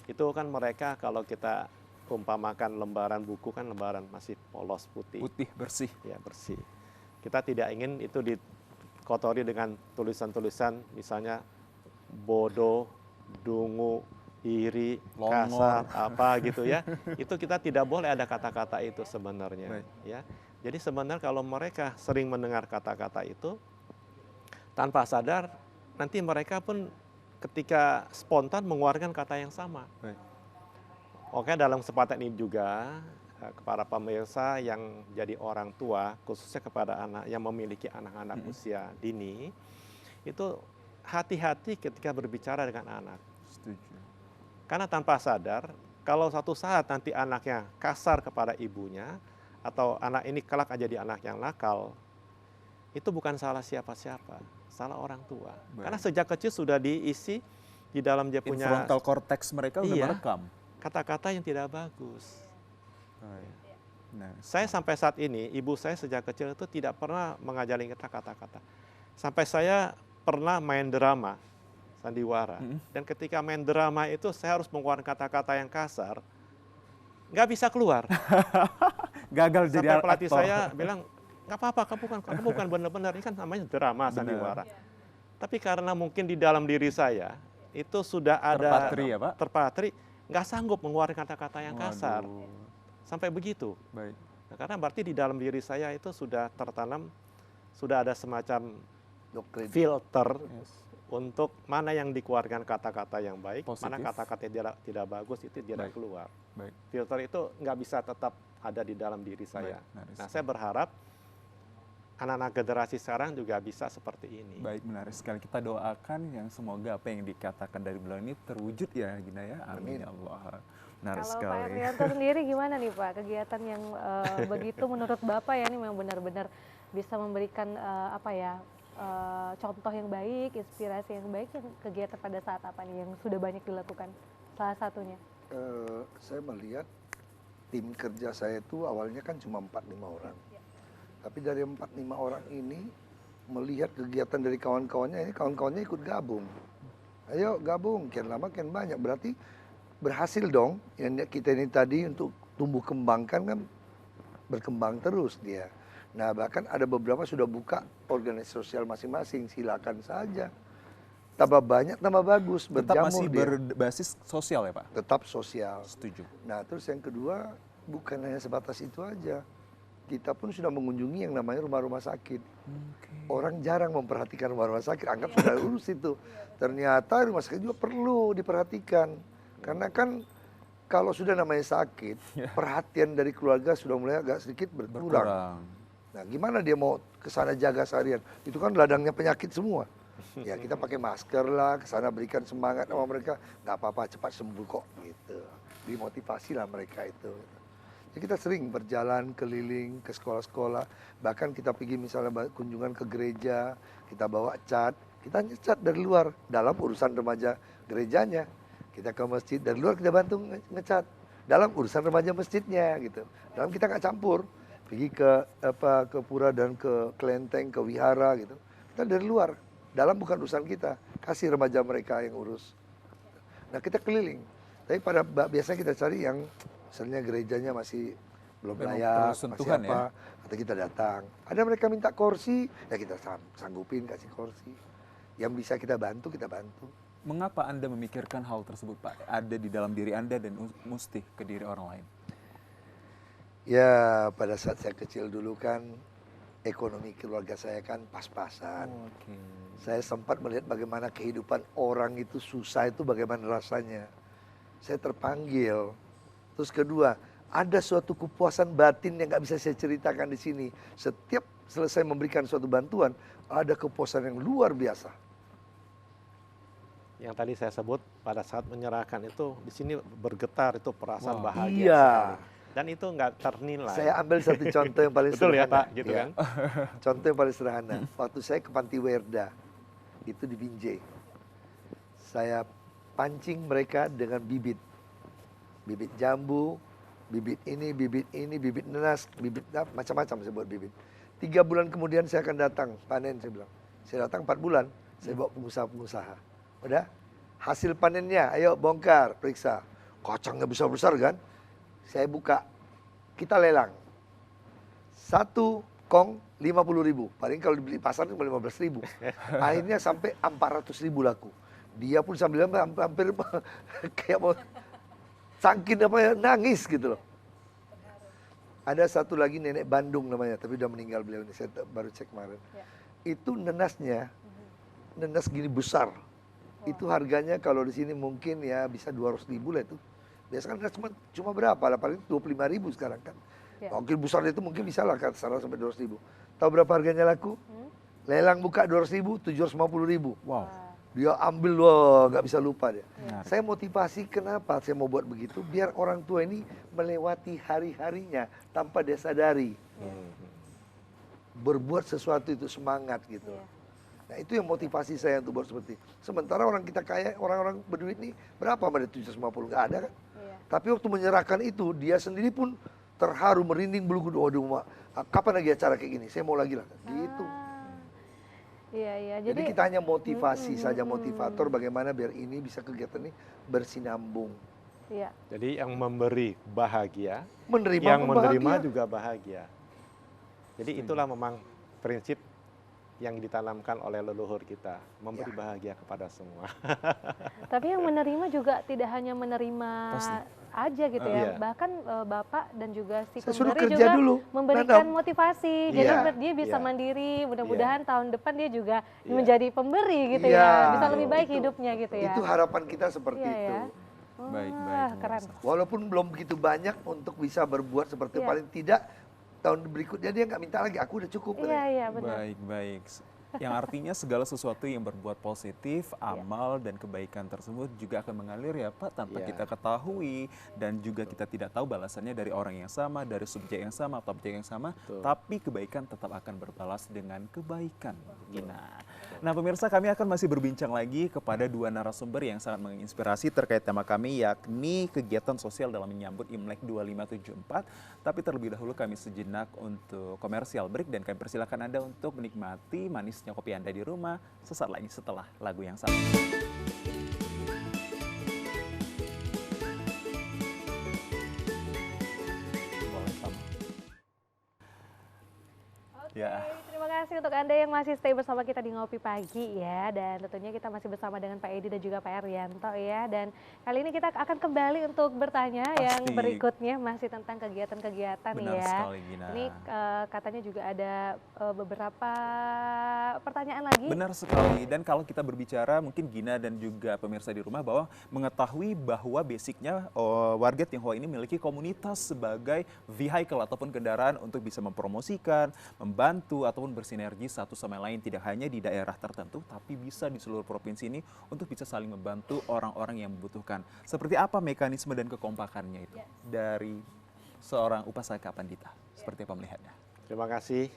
Itu kan mereka kalau kita umpamakan lembaran buku kan lembaran masih polos putih. Putih, bersih. Ya, bersih. Kita tidak ingin itu dikotori dengan tulisan-tulisan misalnya bodoh, dungu, iri, Longor. kasar, apa gitu ya. Itu kita tidak boleh ada kata-kata itu sebenarnya. Baik. Ya. Jadi sebenarnya kalau mereka sering mendengar kata-kata itu, tanpa sadar nanti mereka pun ketika spontan mengeluarkan kata yang sama. Baik. Oke, dalam kesempatan ini juga kepada pemirsa yang jadi orang tua, khususnya kepada anak yang memiliki anak-anak usia dini, itu hati-hati ketika berbicara dengan anak. Setuju. Karena tanpa sadar, kalau satu saat nanti anaknya kasar kepada ibunya, atau anak ini kelak jadi anak yang nakal, itu bukan salah siapa-siapa, salah orang tua. Baik. Karena sejak kecil sudah diisi di dalam dia punya Frontal cortex mereka udah Iya. merekam. kata-kata yang tidak bagus. Baik. Nah, Saya sampai saat ini, ibu saya sejak kecil itu tidak pernah mengajari kita kata-kata. Sampai saya pernah main drama, sandiwara. Dan ketika main drama itu saya harus mengeluarkan kata-kata yang kasar, nggak bisa keluar. gagal jadi Sampai pelatih aktor. saya bilang, nggak apa-apa, kamu bukan benar-benar, ini kan namanya drama sandiwara. Tapi karena mungkin di dalam diri saya, itu sudah ada Terpatri ya, Pak? terpatri, nggak sanggup mengeluarkan kata-kata yang kasar. Waduh. Sampai begitu. Baik. Nah, karena berarti di dalam diri saya itu sudah tertanam, sudah ada semacam Doktrin. filter Yes. untuk mana yang dikeluarkan kata-kata yang baik, mana Positif. kata-kata yang tidak bagus itu tidak Baik. keluar. Baik. Filter itu nggak bisa tetap ada di dalam diri saya. Baik, menarik Nah, sekali. saya berharap anak-anak generasi sekarang juga bisa seperti ini. Baik, menarik sekali. Kita doakan yang semoga apa yang dikatakan dari beliau ini terwujud ya, Gina ya. Amin ya Allah. Menarik Kalau Pak sekali. Irianto sendiri gimana nih Pak, kegiatan yang begitu menurut Bapak ya ini memang benar-benar bisa memberikan apa ya contoh yang baik, inspirasi yang baik, yang kegiatan pada saat apa nih yang sudah banyak dilakukan? Salah satunya. Saya melihat tim kerja saya itu awalnya kan cuma 4-5 orang. Tapi dari 4-5 orang ini melihat kegiatan dari kawan-kawannya, ini kawan-kawannya ikut gabung. Ayo gabung, kian lama kian banyak. Berarti berhasil dong yang kita ini tadi untuk tumbuh kembangkan kan berkembang terus dia. Nah bahkan ada beberapa sudah buka organisasi sosial masing-masing, silakan saja. Tambah banyak, tambah bagus, Tetap berjamur masih dia. berbasis sosial ya Pak? Tetap sosial. Setuju. Nah terus yang kedua, bukan hanya sebatas itu aja. Kita pun sudah mengunjungi yang namanya rumah-rumah sakit. Orang jarang memperhatikan rumah-rumah sakit, anggap sudah lulus itu. Ternyata rumah sakit juga perlu diperhatikan. Karena kan kalau sudah namanya sakit, perhatian dari keluarga sudah mulai agak sedikit berkurang. Nah gimana dia mau ke sana jaga seharian? Itu kan ladangnya penyakit semua. Ya kita pakai masker lah, ke sana berikan semangat sama mereka. Nggak apa-apa, cepat sembuh kok gitu. Dimotivasi lah mereka itu. Jadi kita sering berjalan keliling ke sekolah-sekolah. Bahkan kita pergi misalnya kunjungan ke gereja, kita bawa cat. Kita ngecat dari luar, dalam urusan remaja gerejanya. Kita ke masjid, dari luar kita bantu ngecat. Dalam urusan remaja masjidnya gitu. Dalam kita nggak campur. Pergi ke pura dan ke kelenteng, ke wihara gitu. Kita dari luar, dalam bukan urusan kita. Kasih remaja mereka yang urus. Nah kita keliling. Tapi biasanya kita cari yang misalnya gerejanya masih belum layak, masih apa, atau kita datang. Ada mereka minta kursi, ya kita sanggupin kasih kursi. Yang bisa kita bantu, kita bantu. Mengapa Anda memikirkan hal tersebut Pak? Ada di dalam diri Anda dan mesti ke diri orang lain? Ya pada saat saya kecil dulu kan ekonomi keluarga saya kan pas-pasan. Saya sempat melihat bagaimana kehidupan orang itu susah itu bagaimana rasanya. Saya terpanggil. Terus kedua, ada suatu kepuasan batin yang nggak bisa saya ceritakan di sini. Setiap selesai memberikan suatu bantuan, ada kepuasan yang luar biasa. Yang tadi saya sebut pada saat menyerahkan itu di sini bergetar itu perasaan bahagia Iya. sekali. Dan itu nggak ternilai. Saya ambil satu contoh yang paling Betul sederhana. ya Pak, gitu Ya. kan? Contoh yang paling sederhana. Waktu saya ke Panti Werda, itu di Binjai. Saya pancing mereka dengan bibit. Bibit jambu, bibit ini, bibit nenas, bibit macam-macam saya buat bibit. 3 bulan kemudian saya akan datang, panen saya bilang. Saya datang 4 bulan, saya bawa pengusaha-pengusaha. Udah, hasil panennya, ayo bongkar, periksa. Kacangnya besar-besar kan? Saya buka, kita lelang. 1 kong 50.000, paling kalau dibeli pasar cuma 15.000. Akhirnya sampai 400.000 laku. Dia pun sambil hampir kayak mau sangkin apa ya, nangis gitu loh. Ada satu lagi nenek Bandung namanya, tapi udah meninggal beliau ini, saya baru cek kemarin. Itu nenasnya, nenas gini besar. Itu harganya kalau di sini mungkin ya bisa 200.000 lah itu. Biasanya kan cuma berapa lah, paling 25.000 sekarang kan. Mungkin besar itu mungkin bisa lah kan, sampai 200.000. Tahu berapa harganya laku? Lelang buka 200.000, 750.000. Wow. Dia ambil, wah nggak bisa lupa dia. Saya motivasi kenapa saya mau buat begitu, biar orang tua ini melewati hari-harinya tanpa dia sadari. Berbuat sesuatu itu semangat gitu. Nah itu yang motivasi saya untuk buat seperti itu. Sementara orang kita kaya, orang-orang berduit nih berapa pada 750, nggak ada kan? Tapi waktu menyerahkan itu, dia sendiri pun terharu, merinding bulu kuduk. Waduh, kapan lagi acara kayak gini? Saya mau lagi lah, gitu. Iya. Jadi kita hanya motivasi saja, motivator bagaimana biar ini bisa kegiatan ini bersinambung. Iya. Jadi yang memberi bahagia, Menerima yang pun menerima bahagia. juga bahagia. Jadi itulah memang prinsip yang ditanamkan oleh leluhur kita, memberi bahagia kepada semua. Tapi yang menerima juga tidak hanya menerima aja gitu ya. Bahkan Bapak dan juga si Saya suruh pemberi kerja juga dulu, memberikan nanam. motivasi. Jadi dia bisa mandiri, mudah-mudahan tahun depan dia juga menjadi pemberi gitu ya. Bisa lebih baik hidupnya gitu ya. Itu harapan kita seperti itu. Baik. Keren. Walaupun belum begitu banyak untuk bisa berbuat seperti paling tidak tahun berikutnya dia nggak minta lagi, aku udah cukup. Iya benar. Baik. Yang artinya segala sesuatu yang berbuat positif, amal dan kebaikan tersebut juga akan mengalir ya Pak, tanpa kita ketahui dan juga kita tidak tahu balasannya dari orang yang sama, dari subjek yang sama atau objek yang sama, tapi kebaikan tetap akan berbalas dengan kebaikan. Nah pemirsa, kami akan masih berbincang lagi kepada dua narasumber yang sangat menginspirasi terkait tema kami, yakni kegiatan sosial dalam menyambut Imlek 2574. Tapi terlebih dahulu kami sejenak untuk komersial break dan kami persilakan Anda untuk menikmati manisnya kopi Anda di rumah sesaat lagi setelah lagu yang satu. Ya. Terima kasih untuk Anda yang masih stay bersama kita di Ngopi Pagi ya. Dan tentunya kita masih bersama dengan Pak Edi dan juga Pak Erianto ya. Dan kali ini kita akan kembali untuk bertanya yang berikutnya masih tentang kegiatan-kegiatan ya. Benar sekali, Gina. Ini katanya juga ada beberapa pertanyaan lagi. Benar sekali. Dan kalau kita berbicara mungkin Gina dan juga pemirsa di rumah bahwa mengetahui bahwa basicnya warga Tionghoa ini memiliki komunitas sebagai vehicle ataupun kendaraan untuk bisa mempromosikan, membantu ataupun bersinergi satu sama lain, tidak hanya di daerah tertentu tapi bisa di seluruh provinsi ini untuk bisa saling membantu orang-orang yang membutuhkan. Seperti apa mekanisme dan kekompakannya itu dari seorang upasaka pandita? Seperti apa melihatnya? Terima kasih.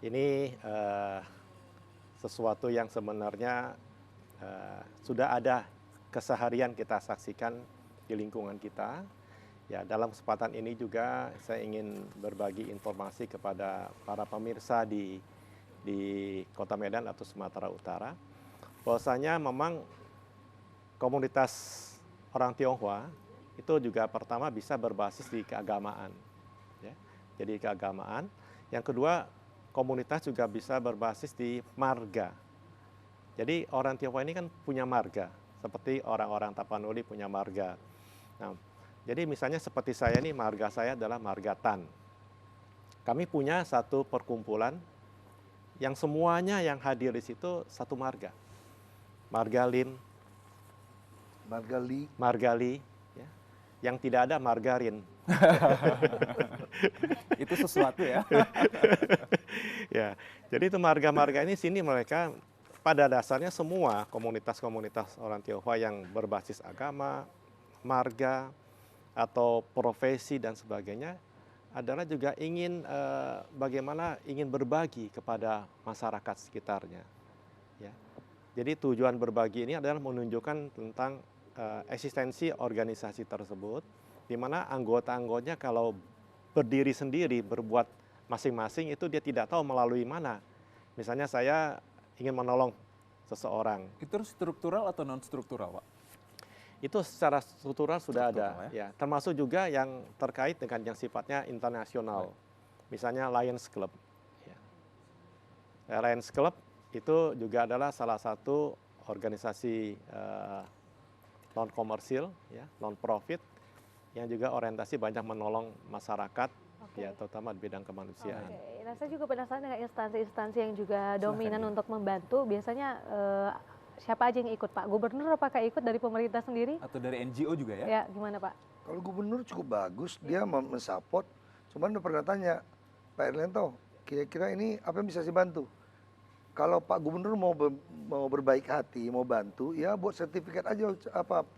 Ini sesuatu yang sebenarnya sudah ada keseharian kita saksikan di lingkungan kita. Ya, dalam kesempatan ini juga saya ingin berbagi informasi kepada para pemirsa di Kota Medan atau Sumatera Utara, bahwasanya memang komunitas orang Tionghoa itu juga pertama bisa berbasis di keagamaan. Ya. Jadi keagamaan. Yang kedua, komunitas juga bisa berbasis di marga. Jadi orang Tionghoa ini kan punya marga, seperti orang-orang Tapanuli punya marga. Nah, jadi misalnya seperti saya ini, marga saya adalah marga Tan. Kami punya satu perkumpulan yang semuanya yang hadir di situ satu marga. Marga Lin, Margali, ya. Yang tidak ada margarin. Itu sesuatu ya. Ya, jadi itu marga-marga ini sini mereka pada dasarnya semua komunitas-komunitas orang Tionghoa yang berbasis agama, marga, atau profesi dan sebagainya adalah juga ingin bagaimana ingin berbagi kepada masyarakat sekitarnya. Ya. Jadi tujuan berbagi ini adalah menunjukkan tentang eksistensi organisasi tersebut, di mana anggota-anggotanya kalau berdiri sendiri, berbuat masing-masing itu dia tidak tahu melalui mana. Misalnya saya ingin menolong seseorang. Itu struktural atau non struktural, Pak? Itu secara struktural sudah ada, ya. Termasuk juga yang terkait dengan yang sifatnya internasional, misalnya Lions Club. Ya. Lions Club itu juga adalah salah satu organisasi non komersil, ya, non profit, yang juga orientasi banyak menolong masyarakat, ya, terutama di bidang kemanusiaan. Nah, saya juga penasaran dengan instansi-instansi yang juga dominan untuk membantu. Biasanya siapa aja yang ikut, Pak? Gubernur apakah ikut dari pemerintah sendiri? Atau dari NGO juga ya? Ya, gimana Pak? Kalau gubernur cukup bagus, dia mensupport. Cuman udah pernah tanya, Pak Erlento, kira-kira ini apa yang bisa saya bantu? Kalau Pak Gubernur mau berbaik hati, mau bantu, ya buat sertifikat aja,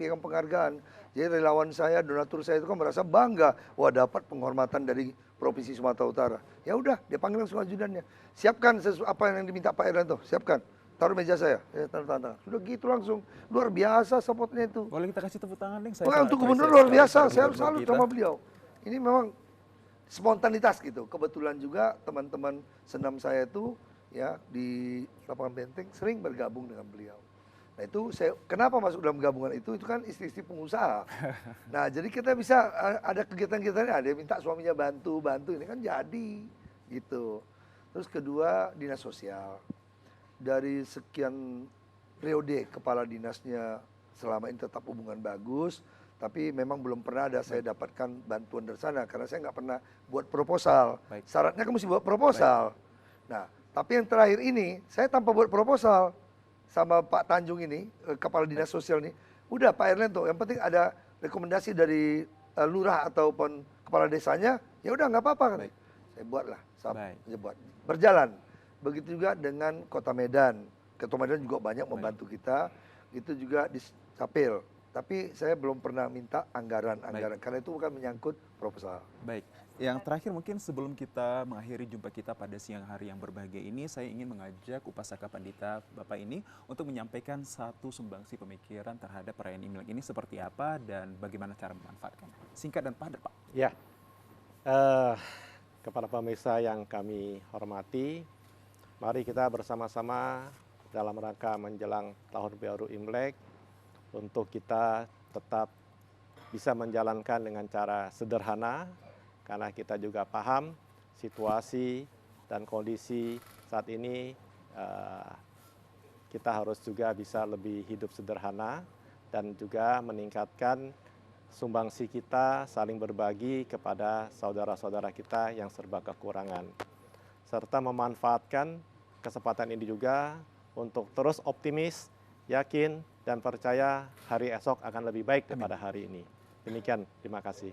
piagam penghargaan. Jadi relawan saya, donatur saya itu kan merasa bangga, wah dapat penghormatan dari Provinsi Sumatera Utara. Ya udah, dia panggil langsung ajudannya. Siapkan apa yang diminta Pak Erlento, siapkan. Taruh meja saya taruh tangan. Sudah gitu langsung. Luar biasa supportnya itu. Boleh kita kasih tepuk tangan, Deng? Untuk gubernur luar biasa, saya harus salut sama beliau. Ini memang spontanitas gitu. Kebetulan juga teman-teman senam saya itu ya di lapangan Benteng sering bergabung dengan beliau. Nah itu saya kenapa masuk dalam gabungan itu kan istri-istri pengusaha. Nah jadi kita bisa ada kegiatan-kegiatan, ada yang minta suaminya bantu ini kan jadi gitu. Terus kedua dinas sosial. Dari sekian periode kepala dinasnya selama ini tetap hubungan bagus, tapi memang belum pernah ada saya dapatkan bantuan dari sana karena saya nggak pernah buat proposal. Syaratnya kamu mesti buat proposal. Nah, tapi yang terakhir ini saya tanpa buat proposal sama Pak Tanjung ini, kepala dinas sosial ini, udah Pak Erlento, yang penting ada rekomendasi dari lurah ataupun kepala desanya, ya udah nggak apa-apa kan. Saya buatlah, saya buat berjalan. Begitu juga dengan Kota Medan. Kota Medan juga banyak membantu kita. Itu juga di Capil. Tapi saya belum pernah minta anggaran karena itu bukan menyangkut proposal. Baik. Yang terakhir mungkin sebelum kita mengakhiri jumpa kita pada siang hari yang berbahagia ini, saya ingin mengajak Upasaka Pandita Bapak ini untuk menyampaikan satu sumbangsi pemikiran terhadap perayaan Imlek ini seperti apa dan bagaimana cara memanfaatkannya. Singkat dan padat, Pak. Ya, kepada pemirsa yang kami hormati, mari kita bersama-sama dalam rangka menjelang Tahun Baru Imlek untuk kita tetap bisa menjalankan dengan cara sederhana, karena kita juga paham situasi dan kondisi saat ini kita harus juga bisa lebih hidup sederhana dan juga meningkatkan sumbangsi kita saling berbagi kepada saudara-saudara kita yang serba kekurangan. Serta memanfaatkan kesempatan ini juga untuk terus optimis, yakin, dan percaya hari esok akan lebih baik daripada hari ini. Demikian, terima kasih.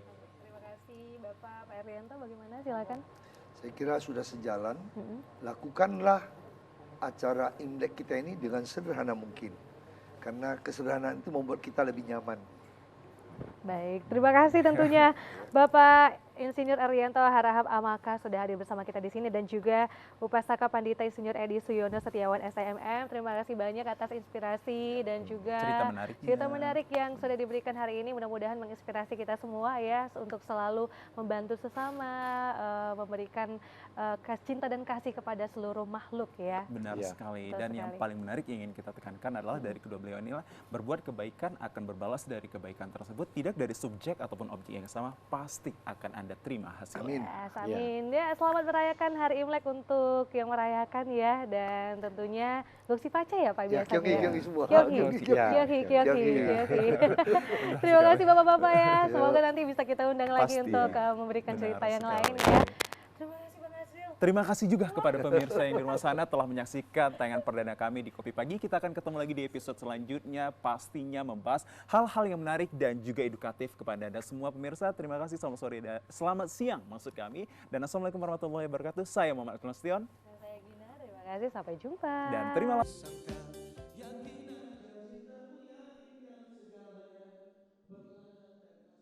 Bapak Erianto, bagaimana? Silakan. Saya kira sudah sejalan. Lakukanlah acara Imlek kita ini dengan sederhana mungkin. Karena kesederhanaan itu membuat kita lebih nyaman. Baik, terima kasih tentunya Bapak Insinyur Erianto Harahap Amaka sudah hadir bersama kita di sini dan juga Upasaka Pandita Insinyur Edi Suyono Setiawan SIMM. Terima kasih banyak atas inspirasi dan juga cerita menarik yang sudah diberikan hari ini. Mudah-mudahan menginspirasi kita semua ya untuk selalu membantu sesama, memberikan cinta dan kasih kepada seluruh makhluk ya. Benar sekali. Dan yang paling menarik yang ingin kita tekankan adalah dari kedua beliau inilah berbuat kebaikan akan berbalas dari kebaikan tersebut, tidak dari subjek ataupun objek yang sama, pasti akan Anda terima hasilnya. Amin. Yes, amin. Ya, selamat merayakan Hari Imlek untuk yang merayakan ya, dan tentunya Gongsi Paca ya Pak biasanya. Kyoki semua. Kyoki. Terima kasih Bapak-bapak ya. Semoga nanti bisa kita undang lagi untuk memberikan cerita yang lain ya. Terima kasih Bang Azril. Terima kasih juga kepada pemirsa yang di rumah sana telah menyaksikan tayangan perdana kami di Kopi Pagi. Kita akan ketemu lagi di episode selanjutnya, pastinya membahas hal-hal yang menarik dan juga edukatif kepada Anda semua pemirsa. Terima kasih, selamat sore, selamat siang maksud kami. Dan Assalamualaikum warahmatullahi wabarakatuh. Saya Muhammad Nasution. Dan saya Gina, terima kasih, sampai jumpa. Dan terima kasih.